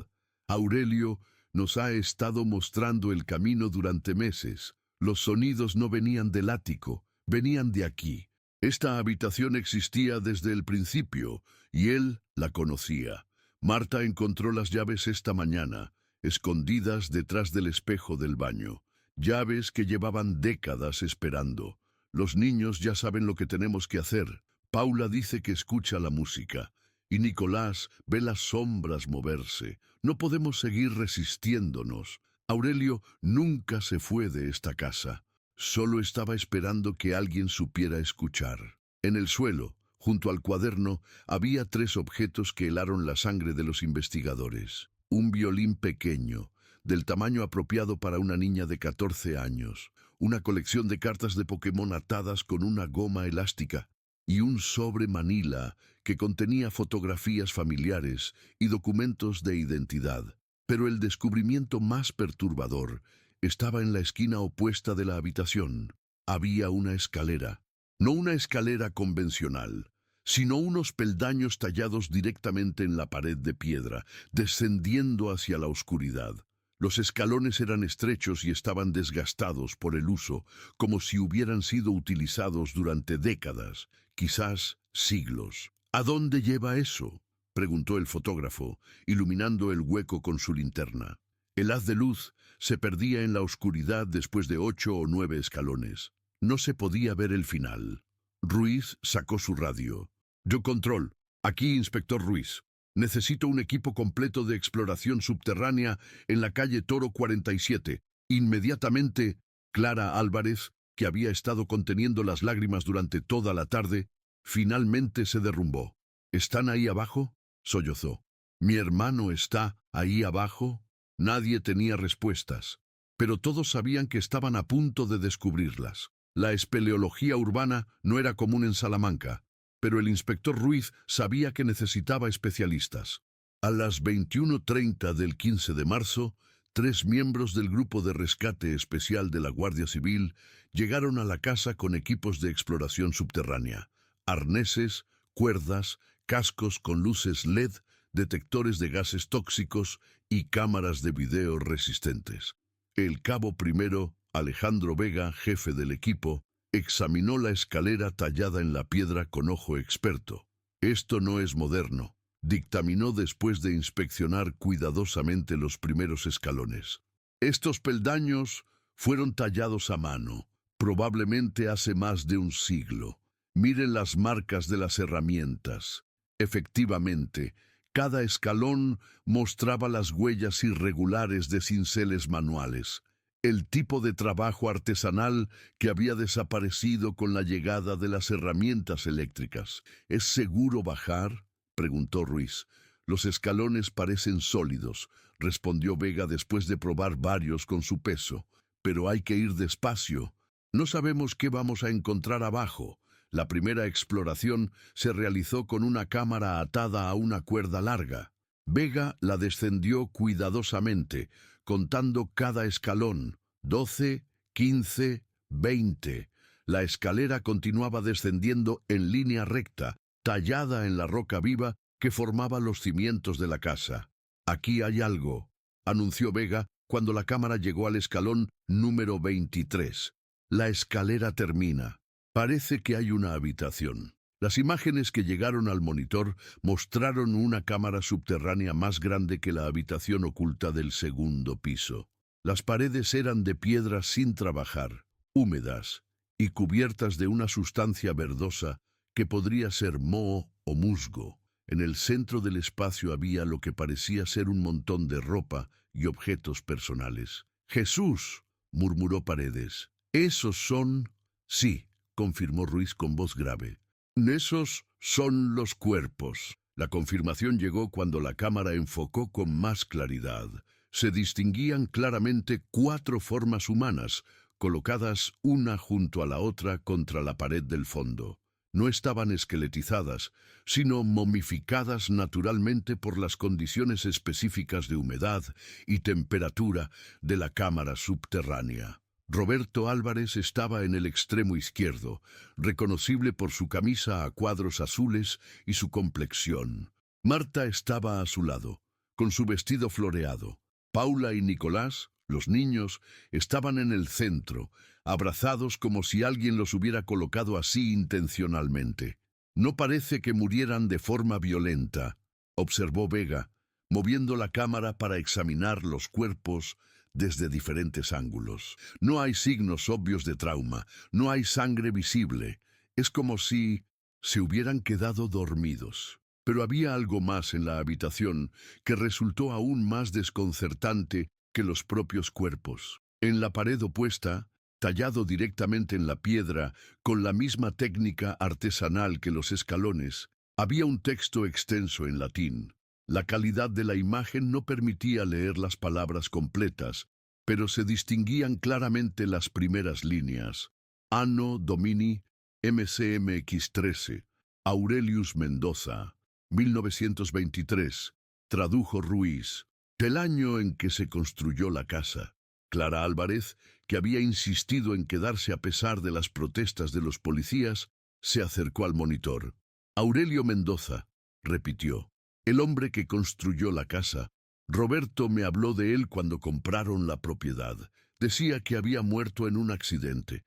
Aurelio nos ha estado mostrando el camino durante meses. Los sonidos no venían del ático, venían de aquí. Esta habitación existía desde el principio y él la conocía. Marta encontró las llaves esta mañana, escondidas detrás del espejo del baño. Llaves que llevaban décadas esperando. Los niños ya saben lo que tenemos que hacer. Paula dice que escucha la música. Y Nicolás ve las sombras moverse. No podemos seguir resistiéndonos. Aurelio nunca se fue de esta casa. Solo estaba esperando que alguien supiera escuchar. En el suelo, junto al cuaderno, había 3 objetos que helaron la sangre de los investigadores. Un violín pequeño, del tamaño apropiado para una niña de 14 años, una colección de cartas de Pokémon atadas con una goma elástica y un sobre manila que contenía fotografías familiares y documentos de identidad. Pero el descubrimiento más perturbador estaba en la esquina opuesta de la habitación. Había una escalera, no una escalera convencional, sino unos peldaños tallados directamente en la pared de piedra, descendiendo hacia la oscuridad. Los escalones eran estrechos y estaban desgastados por el uso, como si hubieran sido utilizados durante décadas, quizás siglos. ¿A dónde lleva eso?, preguntó el fotógrafo, iluminando el hueco con su linterna. El haz de luz se perdía en la oscuridad después de 8 o 9 escalones. No se podía ver el final. Ruiz sacó su radio. «Yo control. Aquí, inspector Ruiz. Necesito un equipo completo de exploración subterránea en la calle Toro 47. Inmediatamente». Clara Álvarez, que había estado conteniendo las lágrimas durante toda la tarde, finalmente se derrumbó. «¿Están ahí abajo?», sollozó. «¿Mi hermano está ahí abajo?». Nadie tenía respuestas. pero todos sabían que estaban a punto de descubrirlas. La espeleología urbana no era común en Salamanca, pero el inspector Ruiz sabía que necesitaba especialistas. A las 21:30 del 15 de marzo, 3 miembros del Grupo de Rescate Especial de la Guardia Civil llegaron a la casa con equipos de exploración subterránea, arneses, cuerdas, cascos con luces LED, detectores de gases tóxicos y cámaras de video resistentes. El cabo primero, Alejandro Vega, jefe del equipo, examinó la escalera tallada en la piedra con ojo experto. Esto no es moderno, dictaminó después de inspeccionar cuidadosamente los primeros escalones. Estos peldaños fueron tallados a mano, probablemente hace más de un siglo. Miren las marcas de las herramientas. Efectivamente, cada escalón mostraba las huellas irregulares de cinceles manuales, el tipo de trabajo artesanal que había desaparecido con la llegada de las herramientas eléctricas. ¿Es seguro bajar?, preguntó Ruiz. Los escalones parecen sólidos, respondió Vega después de probar varios con su peso. Pero hay que ir despacio. No sabemos qué vamos a encontrar abajo. La primera exploración se realizó con una cámara atada a una cuerda larga. Vega la descendió cuidadosamente, contando cada escalón: 12, 15, 20. La escalera continuaba descendiendo en línea recta, tallada en la roca viva que formaba los cimientos de la casa. «Aquí hay algo», anunció Vega cuando la cámara llegó al escalón número 23. La escalera termina. Parece que hay una habitación. Las imágenes que llegaron al monitor mostraron una cámara subterránea más grande que la habitación oculta del segundo piso. Las paredes eran de piedra sin trabajar, húmedas y cubiertas de una sustancia verdosa que podría ser moho o musgo. En el centro del espacio había lo que parecía ser un montón de ropa y objetos personales. «¡Jesús!», murmuró Paredes. «¿Esos son...?» «Sí», confirmó Ruiz con voz grave. «Esos son los cuerpos». La confirmación llegó cuando la cámara enfocó con más claridad. Se distinguían claramente 4 formas humanas, colocadas una junto a la otra contra la pared del fondo. No estaban esqueletizadas, sino momificadas naturalmente por las condiciones específicas de humedad y temperatura de la cámara subterránea. Roberto Álvarez estaba en el extremo izquierdo, reconocible por su camisa a cuadros azules y su complexión. Marta estaba a su lado, con su vestido floreado. Paula y Nicolás, los niños, estaban en el centro, abrazados como si alguien los hubiera colocado así intencionalmente. «No parece que murieran de forma violenta», observó Vega, moviendo la cámara para examinar los cuerpos desde diferentes ángulos. «No hay signos obvios de trauma, no hay sangre visible. Es como si se hubieran quedado dormidos». Pero había algo más en la habitación que resultó aún más desconcertante que los propios cuerpos. En la pared opuesta, tallado directamente en la piedra, con la misma técnica artesanal que los escalones, había un texto extenso en latín. La calidad de la imagen no permitía leer las palabras completas, pero se distinguían claramente las primeras líneas. Anno Domini MCMX 13, Aurelius Mendoza, 1923, tradujo Ruiz. El año en que se construyó la casa. Clara Álvarez, que había insistido en quedarse a pesar de las protestas de los policías, se acercó al monitor. «Aurelio Mendoza», repitió, «el hombre que construyó la casa. Roberto me habló de él cuando compraron la propiedad. Decía que había muerto en un accidente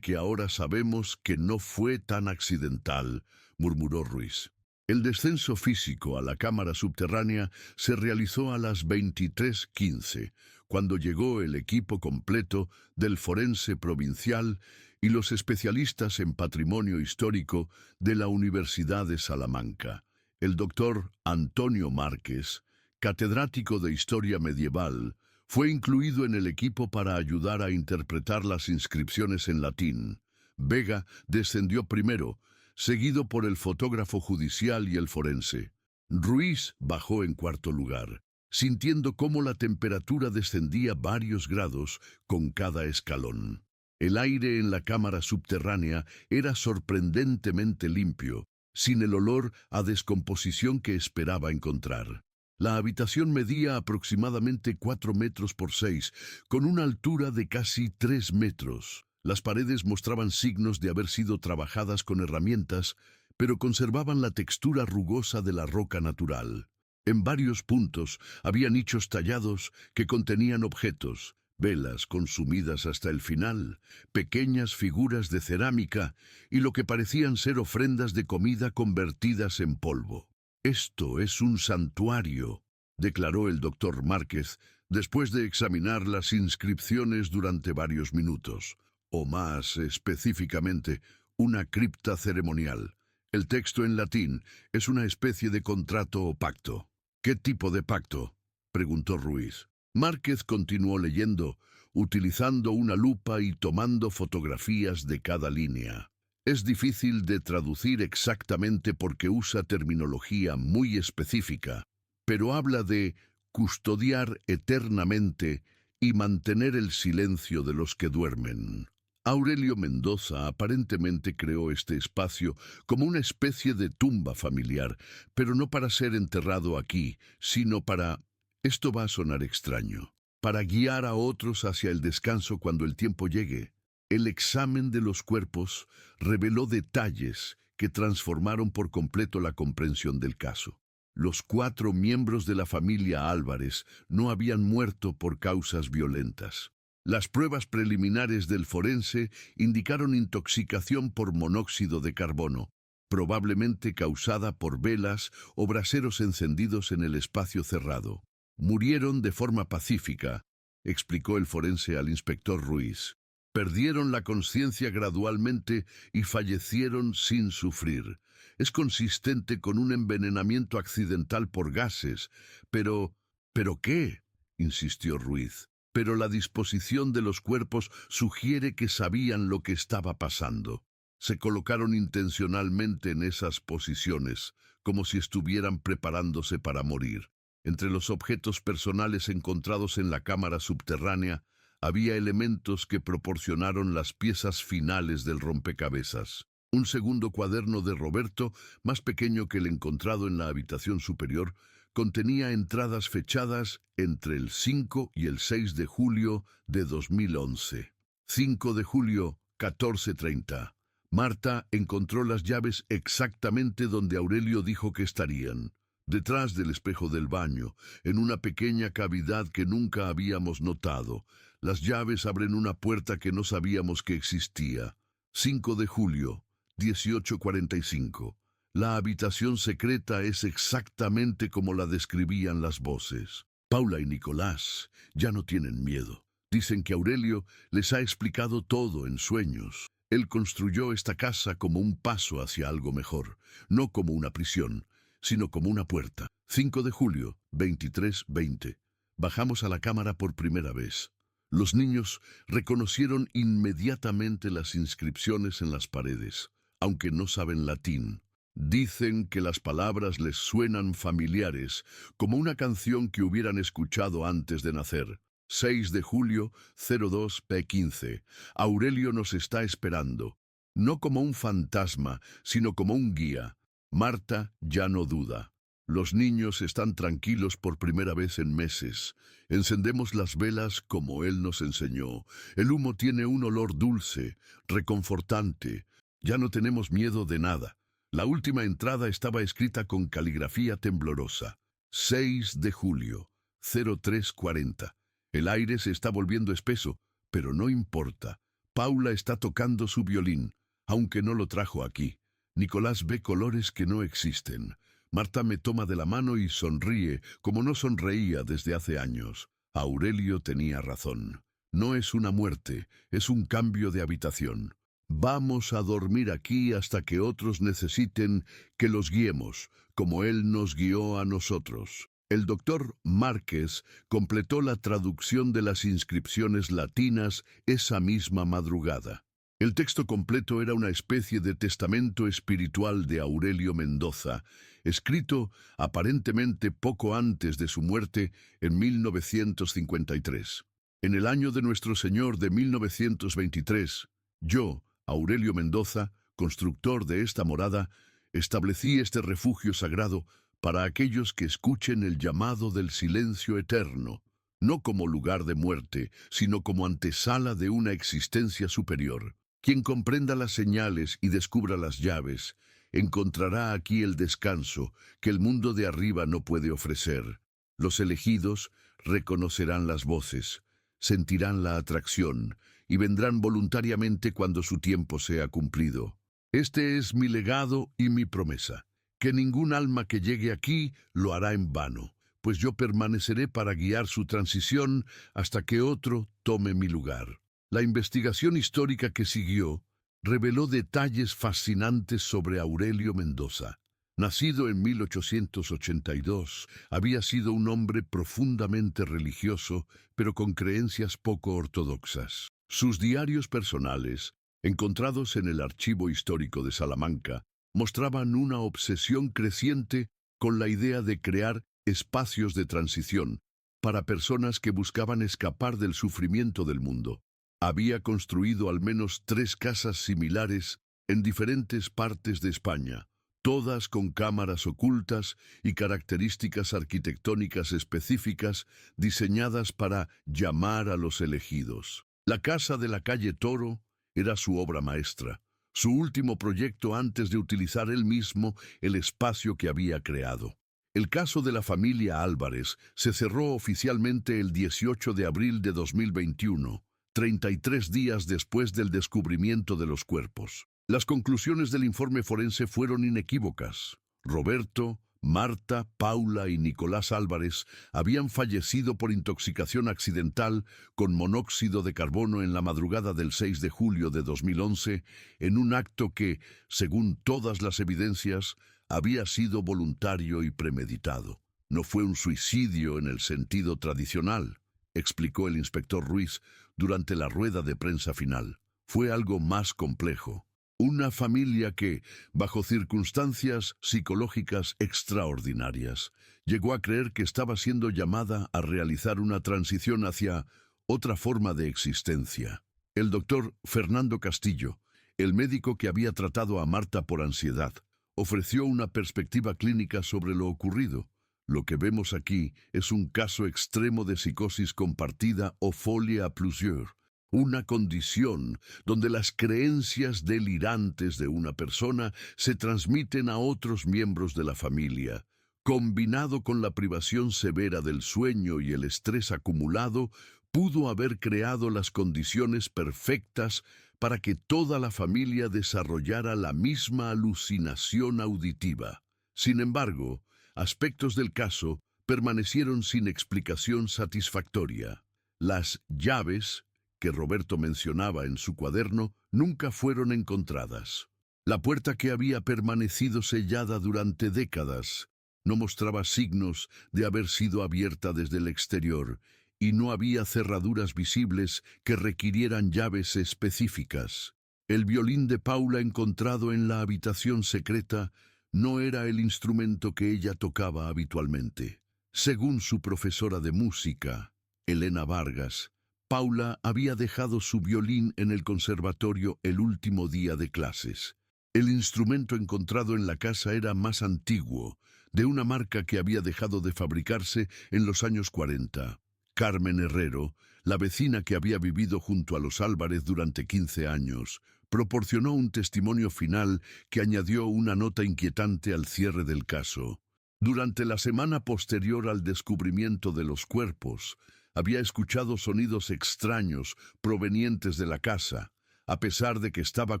que ahora sabemos que no fue tan accidental», murmuró Ruiz. El descenso físico a la cámara subterránea se realizó a las 23:15, cuando llegó el equipo completo del forense provincial y los especialistas en patrimonio histórico de la Universidad de Salamanca. El doctor Antonio Márquez, catedrático de Historia Medieval, fue incluido en el equipo para ayudar a interpretar las inscripciones en latín. Vega descendió primero, seguido por el fotógrafo judicial y el forense. Ruiz bajó en cuarto lugar. sintiendo cómo la temperatura descendía varios grados con cada escalón. El aire en la cámara subterránea era sorprendentemente limpio, sin el olor a descomposición que esperaba encontrar. La habitación medía aproximadamente 4 metros por 6, con una altura de casi 3 metros. Las paredes mostraban signos de haber sido trabajadas con herramientas, pero conservaban la textura rugosa de la roca natural. En varios puntos había nichos tallados que contenían objetos, velas consumidas hasta el final, pequeñas figuras de cerámica y lo que parecían ser ofrendas de comida convertidas en polvo. «Esto es un santuario», declaró el doctor Márquez, después de examinar las inscripciones durante varios minutos, o más específicamente, una cripta ceremonial. El texto en latín es una especie de contrato o pacto. «¿Qué tipo de pacto?», preguntó Ruiz. Márquez continuó leyendo, utilizando una lupa y tomando fotografías de cada línea. Es difícil de traducir exactamente porque usa terminología muy específica, pero habla de custodiar eternamente y mantener el silencio de los que duermen. Aurelio Mendoza aparentemente creó este espacio como una especie de tumba familiar, pero no para ser enterrado aquí, sino para, esto va a sonar extraño, para guiar a otros hacia el descanso cuando el tiempo llegue. El examen de los cuerpos reveló detalles que transformaron por completo la comprensión del caso. Los 4 miembros de la familia Álvarez no habían muerto por causas violentas. Las pruebas preliminares del forense indicaron intoxicación por monóxido de carbono, probablemente causada por velas o braseros encendidos en el espacio cerrado. Murieron de forma pacífica, explicó el forense al inspector Ruiz. Perdieron la conciencia gradualmente y fallecieron sin sufrir. Es consistente con un envenenamiento accidental por gases, pero... ¿Pero qué?, insistió Ruiz. Pero la disposición de los cuerpos sugiere que sabían lo que estaba pasando. Se colocaron intencionalmente en esas posiciones, como si estuvieran preparándose para morir. Entre los objetos personales encontrados en la cámara subterránea, había elementos que proporcionaron las piezas finales del rompecabezas. Un segundo cuaderno de Roberto, más pequeño que el encontrado en la habitación superior, contenía entradas fechadas entre el 5 y el 6 de julio de 2011. 5 de julio, 14:30. Marta encontró las llaves exactamente donde Aurelio dijo que estarían. Detrás del espejo del baño, en una pequeña cavidad que nunca habíamos notado. Las llaves abren una puerta que no sabíamos que existía. 5 de julio, 18:45. La habitación secreta es exactamente como la describían las voces. Paula y Nicolás ya no tienen miedo. Dicen que Aurelio les ha explicado todo en sueños. Él construyó esta casa como un paso hacia algo mejor, no como una prisión, sino como una puerta. 5 de julio, 23:20. Bajamos a la cámara por primera vez. Los niños reconocieron inmediatamente las inscripciones en las paredes, aunque no saben latín. Dicen que las palabras les suenan familiares, como una canción que hubieran escuchado antes de nacer. 6 de julio, 02:15. Aurelio nos está esperando, no como un fantasma, sino como un guía. Marta ya no duda. Los niños están tranquilos por primera vez en meses. Encendemos las velas como él nos enseñó. El humo tiene un olor dulce, reconfortante. Ya no tenemos miedo de nada. La última entrada estaba escrita con caligrafía temblorosa. 6 de julio, 03:40. El aire se está volviendo espeso, pero no importa. Paula está tocando su violín, aunque no lo trajo aquí. Nicolás ve colores que no existen. Marta me toma de la mano y sonríe como no sonreía desde hace años. Aurelio tenía razón. No es una muerte, es un cambio de habitación. Vamos a dormir aquí hasta que otros necesiten que los guiemos, como él nos guió a nosotros. El doctor Márquez completó la traducción de las inscripciones latinas esa misma madrugada. El texto completo era una especie de testamento espiritual de Aurelio Mendoza, escrito aparentemente poco antes de su muerte en 1953. En el año de nuestro Señor de 1923, yo, Aurelio Mendoza, constructor de esta morada, establecí este refugio sagrado para aquellos que escuchen el llamado del silencio eterno, no como lugar de muerte, sino como antesala de una existencia superior. Quien comprenda las señales y descubra las llaves, encontrará aquí el descanso que el mundo de arriba no puede ofrecer. Los elegidos reconocerán las voces, sentirán la atracción y vendrán voluntariamente cuando su tiempo sea cumplido. Este es mi legado y mi promesa, que ningún alma que llegue aquí lo hará en vano, pues yo permaneceré para guiar su transición hasta que otro tome mi lugar. La investigación histórica que siguió reveló detalles fascinantes sobre Aurelio Mendoza. Nacido en 1882, había sido un hombre profundamente religioso, pero con creencias poco ortodoxas. Sus diarios personales, encontrados en el Archivo Histórico de Salamanca, mostraban una obsesión creciente con la idea de crear espacios de transición para personas que buscaban escapar del sufrimiento del mundo. Había construido al menos 3 casas similares en diferentes partes de España, todas con cámaras ocultas y características arquitectónicas específicas diseñadas para llamar a los elegidos. La casa de la calle Toro era su obra maestra, su último proyecto antes de utilizar él mismo el espacio que había creado. El caso de la familia Álvarez se cerró oficialmente el 18 de abril de 2021. 33 días después del descubrimiento de los cuerpos. Las conclusiones del informe forense fueron inequívocas. Roberto, Marta, Paula y Nicolás Álvarez habían fallecido por intoxicación accidental con monóxido de carbono en la madrugada del 6 de julio de 2011, en un acto que, según todas las evidencias, había sido voluntario y premeditado. No fue un suicidio en el sentido tradicional, explicó el inspector Ruiz durante la rueda de prensa final. Fue algo más complejo. Una familia que, bajo circunstancias psicológicas extraordinarias, llegó a creer que estaba siendo llamada a realizar una transición hacia otra forma de existencia. El doctor Fernando Castillo, el médico que había tratado a Marta por ansiedad, ofreció una perspectiva clínica sobre lo ocurrido. Lo que vemos aquí es un caso extremo de psicosis compartida o folie à plusieurs, una condición donde las creencias delirantes de una persona se transmiten a otros miembros de la familia. Combinado con la privación severa del sueño y el estrés acumulado, pudo haber creado las condiciones perfectas para que toda la familia desarrollara la misma alucinación auditiva. Sin embargo, aspectos del caso permanecieron sin explicación satisfactoria. Las llaves, que Roberto mencionaba en su cuaderno, nunca fueron encontradas. La puerta, que había permanecido sellada durante décadas, no mostraba signos de haber sido abierta desde el exterior, y no había cerraduras visibles que requirieran llaves específicas. El violín de Paula encontrado en la habitación secreta no era el instrumento que ella tocaba habitualmente. Según su profesora de música, Elena Vargas, Paula había dejado su violín en el conservatorio el último día de clases. El instrumento encontrado en la casa era más antiguo, de una marca que había dejado de fabricarse en los años 40. Carmen Herrero, la vecina que había vivido junto a los Álvarez durante 15 años, proporcionó un testimonio final que añadió una nota inquietante al cierre del caso. Durante la semana posterior al descubrimiento de los cuerpos, había escuchado sonidos extraños provenientes de la casa, a pesar de que estaba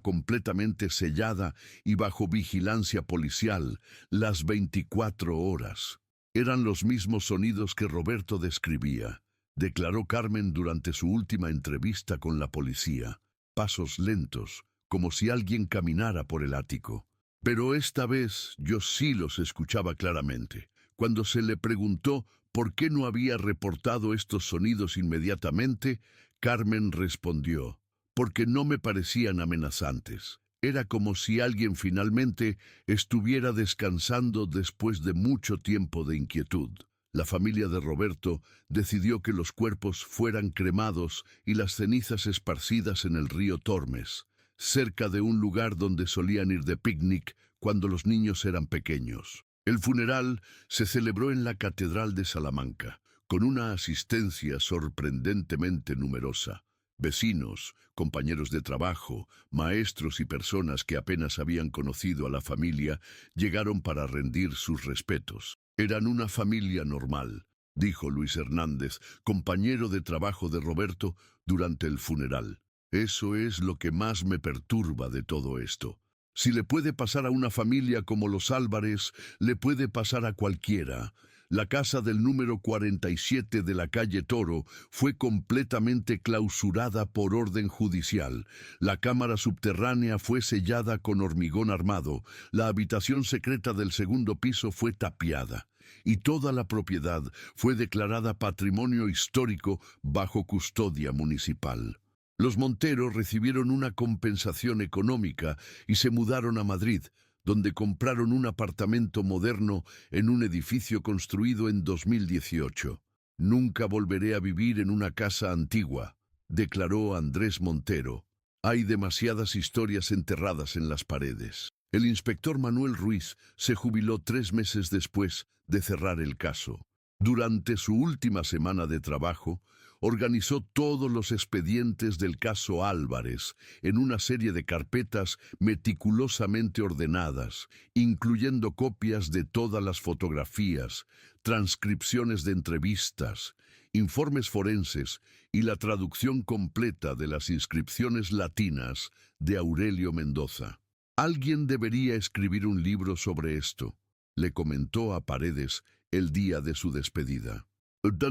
completamente sellada y bajo vigilancia policial las 24 horas. Eran los mismos sonidos que Roberto describía, declaró Carmen durante su última entrevista con la policía. Pasos lentos, como si alguien caminara por el ático. Pero esta vez yo sí los escuchaba claramente. Cuando se le preguntó por qué no había reportado estos sonidos inmediatamente, Carmen respondió: porque no me parecían amenazantes. Era como si alguien finalmente estuviera descansando después de mucho tiempo de inquietud. La familia de Roberto decidió que los cuerpos fueran cremados y las cenizas esparcidas en el río Tormes, cerca de un lugar donde solían ir de picnic cuando los niños eran pequeños. El funeral se celebró en la Catedral de Salamanca, con una asistencia sorprendentemente numerosa. Vecinos, compañeros de trabajo, maestros y personas que apenas habían conocido a la familia llegaron para rendir sus respetos. Eran una familia normal, dijo Luis Hernández, compañero de trabajo de Roberto, durante el funeral. Eso es lo que más me perturba de todo esto. Si le puede pasar a una familia como los Álvarez, le puede pasar a cualquiera. La casa del número 47 de la calle Toro fue completamente clausurada por orden judicial. La cámara subterránea fue sellada con hormigón armado. La habitación secreta del segundo piso fue tapiada. Y toda la propiedad fue declarada patrimonio histórico bajo custodia municipal. Los Montero recibieron una compensación económica y se mudaron a Madrid, donde compraron un apartamento moderno en un edificio construido en 2018. Nunca volveré a vivir en una casa antigua, declaró Andrés Montero. Hay demasiadas historias enterradas en las paredes. El inspector Manuel Ruiz se jubiló 3 meses después de cerrar el caso. Durante su última semana de trabajo, organizó todos los expedientes del caso Álvarez en una serie de carpetas meticulosamente ordenadas, incluyendo copias de todas las fotografías, transcripciones de entrevistas, informes forenses y la traducción completa de las inscripciones latinas de Aurelio Mendoza. Alguien debería escribir un libro sobre esto, le comentó a Paredes el día de su despedida.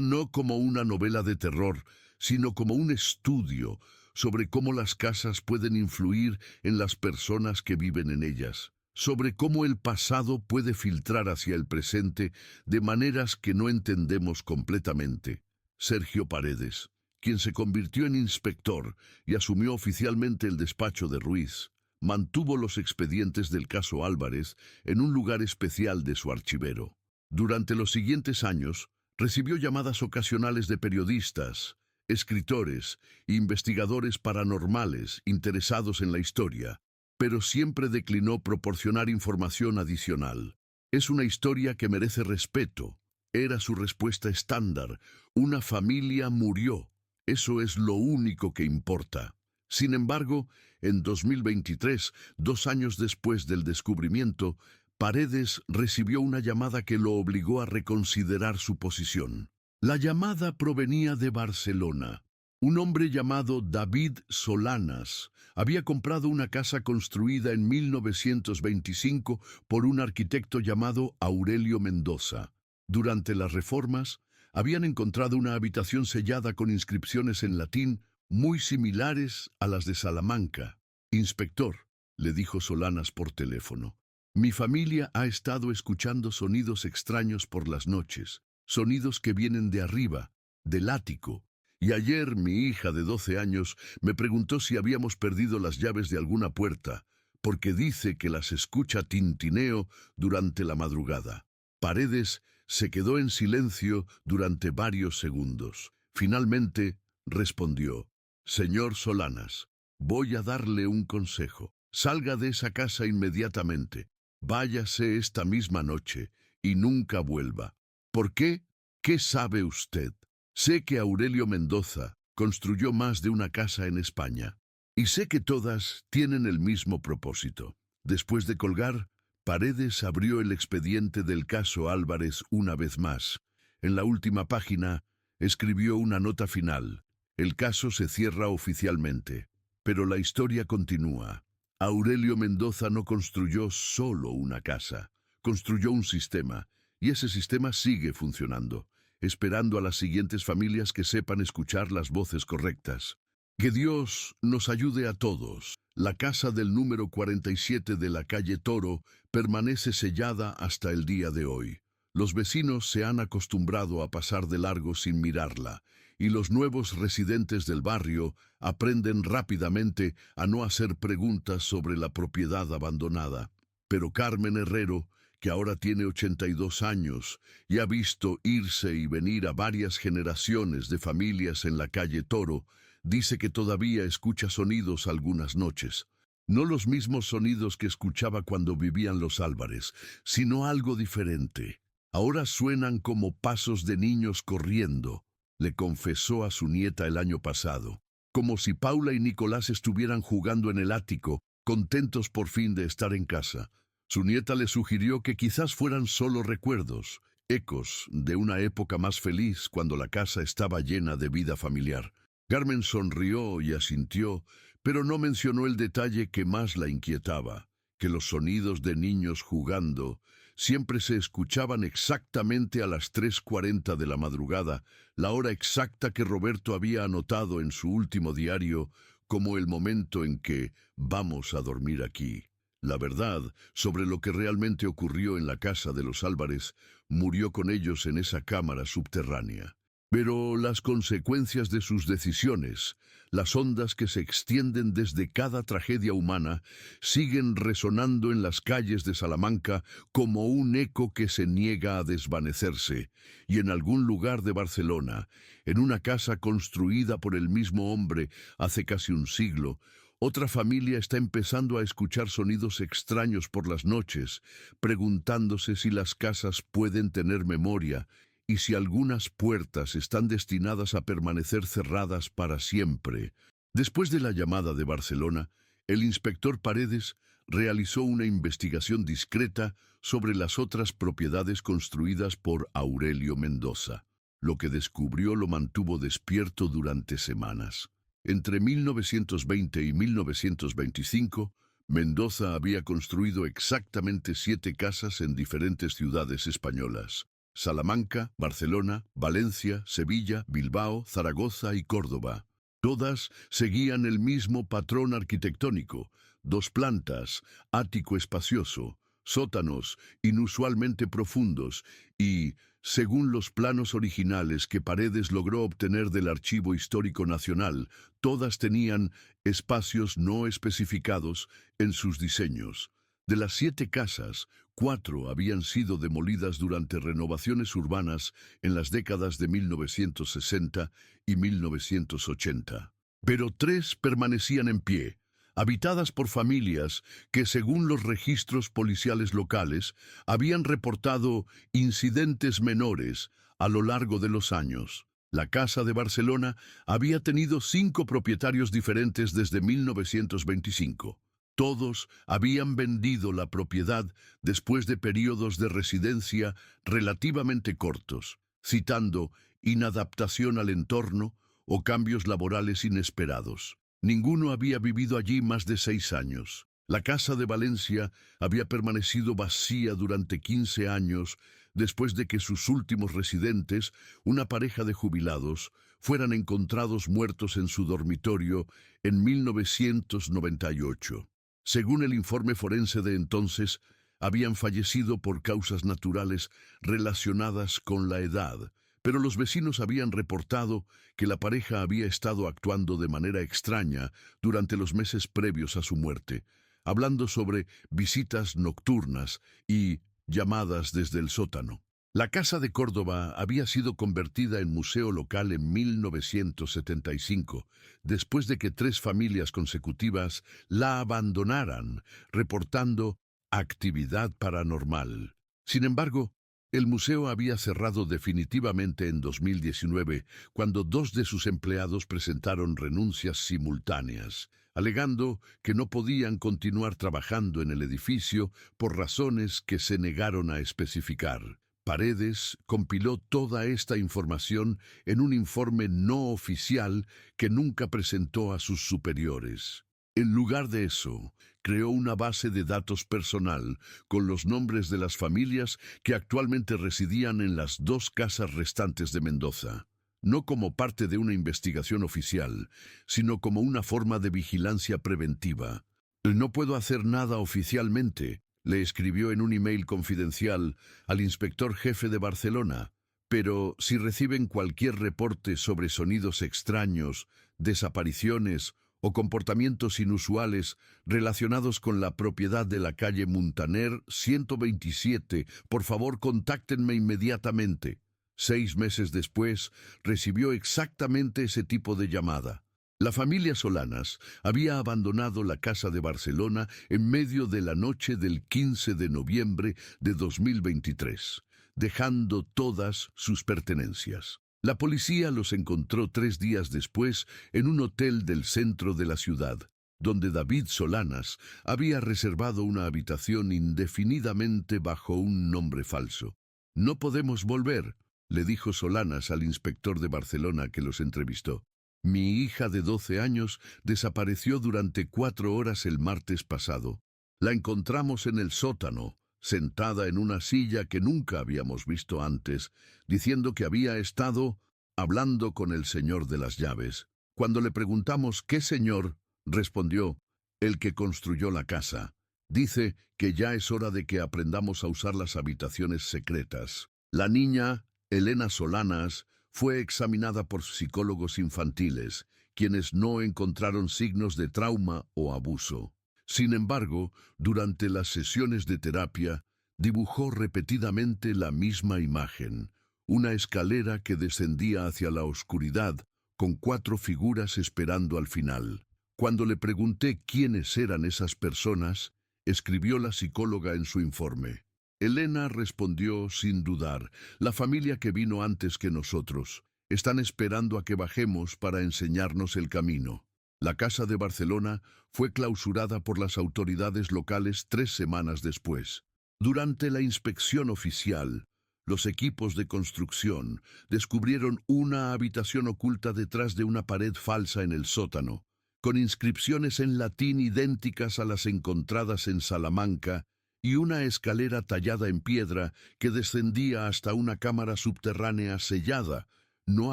No como una novela de terror, sino como un estudio sobre cómo las casas pueden influir en las personas que viven en ellas, sobre cómo el pasado puede filtrar hacia el presente de maneras que no entendemos completamente. Sergio Paredes, quien se convirtió en inspector y asumió oficialmente el despacho de Ruiz, mantuvo los expedientes del caso Álvarez en un lugar especial de su archivero. Durante los siguientes años, recibió llamadas ocasionales de periodistas, escritores e investigadores paranormales interesados en la historia, pero siempre declinó proporcionar información adicional. Es una historia que merece respeto. Era su respuesta estándar. Una familia murió. Eso es lo único que importa. Sin embargo, en 2023, 2 años después del descubrimiento, Paredes recibió una llamada que lo obligó a reconsiderar su posición. La llamada provenía de Barcelona. Un hombre llamado David Solanas había comprado una casa construida en 1925 por un arquitecto llamado Aurelio Mendoza. Durante las reformas, habían encontrado una habitación sellada con inscripciones en latín muy similares a las de Salamanca. Inspector, le dijo Solanas por teléfono, mi familia ha estado escuchando sonidos extraños por las noches, sonidos que vienen de arriba, del ático, y ayer mi hija de 12 años me preguntó si habíamos perdido las llaves de alguna puerta, porque dice que las escucha tintineo durante la madrugada. Paredes se quedó en silencio durante varios segundos. Finalmente, respondió, señor Solanas, voy a darle un consejo. Salga de esa casa inmediatamente. Váyase esta misma noche y nunca vuelva. ¿Por qué? ¿Qué sabe usted? Sé que Aurelio Mendoza construyó más de una casa en España, y sé que todas tienen el mismo propósito. Después de colgar, Paredes abrió el expediente del caso Álvarez una vez más. En la última página, escribió una nota final. El caso se cierra oficialmente, pero la historia continúa. Aurelio Mendoza no construyó solo una casa, construyó un sistema, y ese sistema sigue funcionando, esperando a las siguientes familias que sepan escuchar las voces correctas. Que Dios nos ayude a todos. La casa del número 47 de la calle Toro permanece sellada hasta el día de hoy. Los vecinos se han acostumbrado a pasar de largo sin mirarla, y los nuevos residentes del barrio aprenden rápidamente a no hacer preguntas sobre la propiedad abandonada. Pero Carmen Herrero, que ahora tiene 82 años y ha visto irse y venir a varias generaciones de familias en la calle Toro, dice que todavía escucha sonidos algunas noches. No los mismos sonidos que escuchaba cuando vivían los Álvarez, sino algo diferente. Ahora suenan como pasos de niños corriendo, le confesó a su nieta el año pasado, como si Paula y Nicolás estuvieran jugando en el ático, contentos por fin de estar en casa. Su nieta le sugirió que quizás fueran solo recuerdos, ecos de una época más feliz cuando la casa estaba llena de vida familiar. Carmen sonrió y asintió, pero no mencionó el detalle que más la inquietaba, que los sonidos de niños jugando siempre se escuchaban exactamente a las 3:40 de la madrugada, la hora exacta que Roberto había anotado en su último diario como el momento en que vamos a dormir aquí. La verdad sobre lo que realmente ocurrió en la casa de los Álvarez murió con ellos en esa cámara subterránea. Pero las consecuencias de sus decisiones, las ondas que se extienden desde cada tragedia humana, siguen resonando en las calles de Salamanca como un eco que se niega a desvanecerse, y en algún lugar de Barcelona, en una casa construida por el mismo hombre hace casi un siglo, otra familia está empezando a escuchar sonidos extraños por las noches, preguntándose si las casas pueden tener memoria y si algunas puertas están destinadas a permanecer cerradas para siempre. Después de la llamada de Barcelona, el inspector Paredes realizó una investigación discreta sobre las otras propiedades construidas por Aurelio Mendoza. Lo que descubrió lo mantuvo despierto durante semanas. Entre 1920 y 1925, Mendoza había construido exactamente 7 casas en diferentes ciudades españolas: Salamanca, Barcelona, Valencia, Sevilla, Bilbao, Zaragoza y Córdoba. Todas seguían el mismo patrón arquitectónico: 2 plantas, ático espacioso, sótanos inusualmente profundos y, según los planos originales que Paredes logró obtener del Archivo Histórico Nacional, todas tenían espacios no especificados en sus diseños. De las 7 casas, 4 habían sido demolidas durante renovaciones urbanas en las décadas de 1960 y 1980. Pero 3 permanecían en pie, habitadas por familias que, según los registros policiales locales, habían reportado incidentes menores a lo largo de los años. La Casa de Barcelona había tenido 5 propietarios diferentes desde 1925. Todos habían vendido la propiedad después de periodos de residencia relativamente cortos, citando inadaptación al entorno o cambios laborales inesperados. Ninguno había vivido allí más de 6 años. La casa de Valencia había permanecido vacía durante 15 años después de que sus últimos residentes, una pareja de jubilados, fueran encontrados muertos en su dormitorio en 1998. Según el informe forense de entonces, habían fallecido por causas naturales relacionadas con la edad, pero los vecinos habían reportado que la pareja había estado actuando de manera extraña durante los meses previos a su muerte, hablando sobre visitas nocturnas y llamadas desde el sótano. La Casa de Córdoba había sido convertida en museo local en 1975, después de que 3 familias consecutivas la abandonaran, reportando actividad paranormal. Sin embargo, el museo había cerrado definitivamente en 2019, cuando 2 de sus empleados presentaron renuncias simultáneas, alegando que no podían continuar trabajando en el edificio por razones que se negaron a especificar. Paredes compiló toda esta información en un informe no oficial que nunca presentó a sus superiores. En lugar de eso, creó una base de datos personal con los nombres de las familias que actualmente residían en las 2 casas restantes de Mendoza, no como parte de una investigación oficial, sino como una forma de vigilancia preventiva. No puedo hacer nada oficialmente, le escribió en un email confidencial al inspector jefe de Barcelona, Pero si reciben cualquier reporte sobre sonidos extraños, desapariciones o comportamientos inusuales relacionados con la propiedad de la calle Muntaner 127, por favor contáctenme inmediatamente. 6 meses después, recibió exactamente ese tipo de llamada. La familia Solanas había abandonado la casa de Barcelona en medio de la noche del 15 de noviembre de 2023, dejando todas sus pertenencias. La policía los encontró 3 días después en un hotel del centro de la ciudad, donde David Solanas había reservado una habitación indefinidamente bajo un nombre falso. «No podemos volver», le dijo Solanas al inspector de Barcelona que los entrevistó. «Mi hija de 12 años desapareció durante 4 horas el martes pasado. La encontramos en el sótano, sentada en una silla que nunca habíamos visto antes, diciendo que había estado hablando con el señor de las llaves. Cuando le preguntamos qué señor, respondió, el que construyó la casa. Dice que ya es hora de que aprendamos a usar las habitaciones secretas». La niña, Elena Solanas, fue examinada por psicólogos infantiles, quienes no encontraron signos de trauma o abuso. Sin embargo, durante las sesiones de terapia, dibujó repetidamente la misma imagen, una escalera que descendía hacia la oscuridad, con 4 figuras esperando al final. Cuando le pregunté quiénes eran esas personas, escribió la psicóloga en su informe. Elena respondió sin dudar: la familia que vino antes que nosotros. Están esperando a que bajemos para enseñarnos el camino. La casa de Barcelona fue clausurada por las autoridades locales 3 semanas después. Durante la inspección oficial, los equipos de construcción descubrieron una habitación oculta detrás de una pared falsa en el sótano, con inscripciones en latín idénticas a las encontradas en Salamanca y una escalera tallada en piedra que descendía hasta una cámara subterránea sellada. No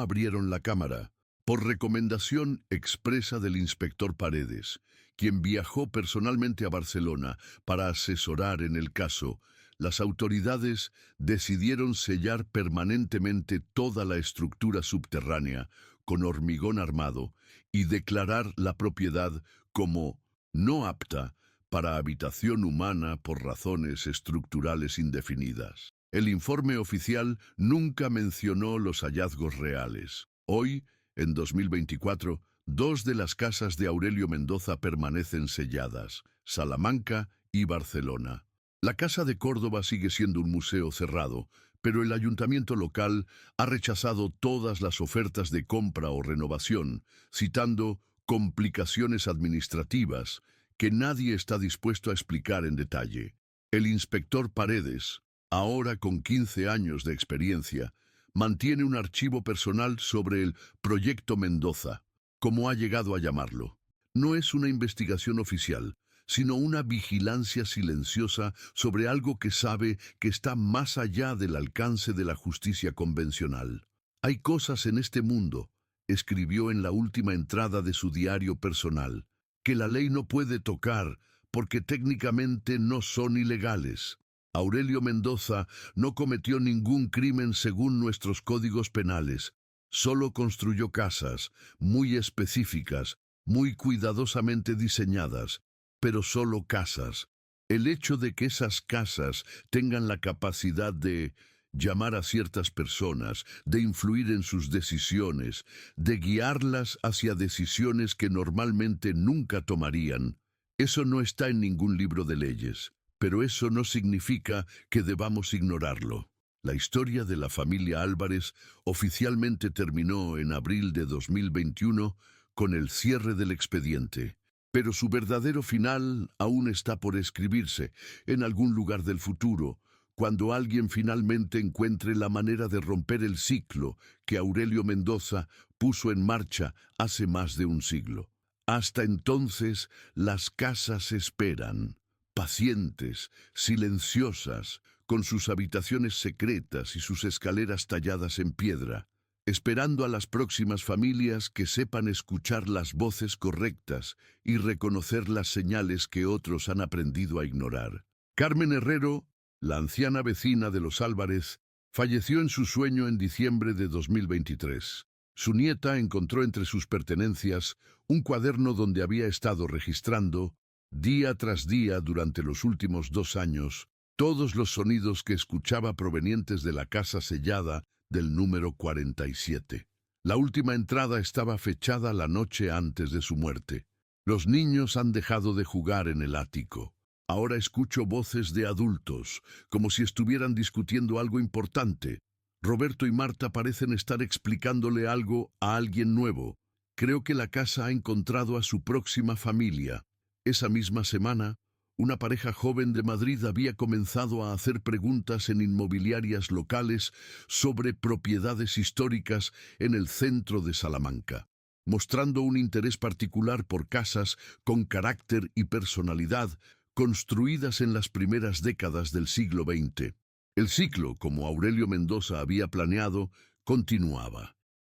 abrieron la cámara, por recomendación expresa del inspector Paredes, quien viajó personalmente a Barcelona para asesorar en el caso. Las autoridades decidieron sellar permanentemente toda la estructura subterránea con hormigón armado y declarar la propiedad como no apta para habitación humana por razones estructurales indefinidas. El informe oficial nunca mencionó los hallazgos reales. Hoy, en 2024, 2 de las casas de Aurelio Mendoza permanecen selladas: Salamanca y Barcelona. La Casa de Córdoba sigue siendo un museo cerrado, pero el ayuntamiento local ha rechazado todas las ofertas de compra o renovación, citando complicaciones administrativas que nadie está dispuesto a explicar en detalle. El inspector Paredes, ahora con 15 años de experiencia, mantiene un archivo personal sobre el Proyecto Mendoza, como ha llegado a llamarlo. No es una investigación oficial, sino una vigilancia silenciosa sobre algo que sabe que está más allá del alcance de la justicia convencional. «Hay cosas en este mundo», escribió en la última entrada de su diario personal, «que la ley no puede tocar porque técnicamente no son ilegales. Aurelio Mendoza no cometió ningún crimen según nuestros códigos penales. Solo construyó casas muy específicas, muy cuidadosamente diseñadas, pero solo casas. El hecho de que esas casas tengan la capacidad de llamar a ciertas personas, de influir en sus decisiones, de guiarlas hacia decisiones que normalmente nunca tomarían, eso no está en ningún libro de leyes, pero eso no significa que debamos ignorarlo». La historia de la familia Álvarez oficialmente terminó en abril de 2021 con el cierre del expediente, pero su verdadero final aún está por escribirse en algún lugar del futuro, cuando alguien finalmente encuentre la manera de romper el ciclo que Aurelio Mendoza puso en marcha hace más de un siglo. Hasta entonces, las casas esperan, pacientes, silenciosas, con sus habitaciones secretas y sus escaleras talladas en piedra, esperando a las próximas familias que sepan escuchar las voces correctas y reconocer las señales que otros han aprendido a ignorar. Carmen Herrero, la anciana vecina de los Álvarez, Falleció en su sueño en diciembre de 2023. Su nieta encontró entre sus pertenencias un cuaderno donde había estado registrando, día tras día durante los últimos 2 años, todos los sonidos que escuchaba provenientes de la casa sellada del número 47. La última entrada estaba fechada la noche antes de su muerte. Los niños han dejado de jugar en el ático. Ahora escucho voces de adultos, como si estuvieran discutiendo algo importante. Roberto y Marta parecen estar explicándole algo a alguien nuevo. Creo que la casa ha encontrado a su próxima familia. Esa misma semana, una pareja joven de Madrid había comenzado a hacer preguntas en inmobiliarias locales sobre propiedades históricas en el centro de Salamanca, mostrando un interés particular por casas con carácter y personalidad construidas en las primeras décadas del siglo XX. El ciclo, como Aurelio Mendoza había planeado, continuaba.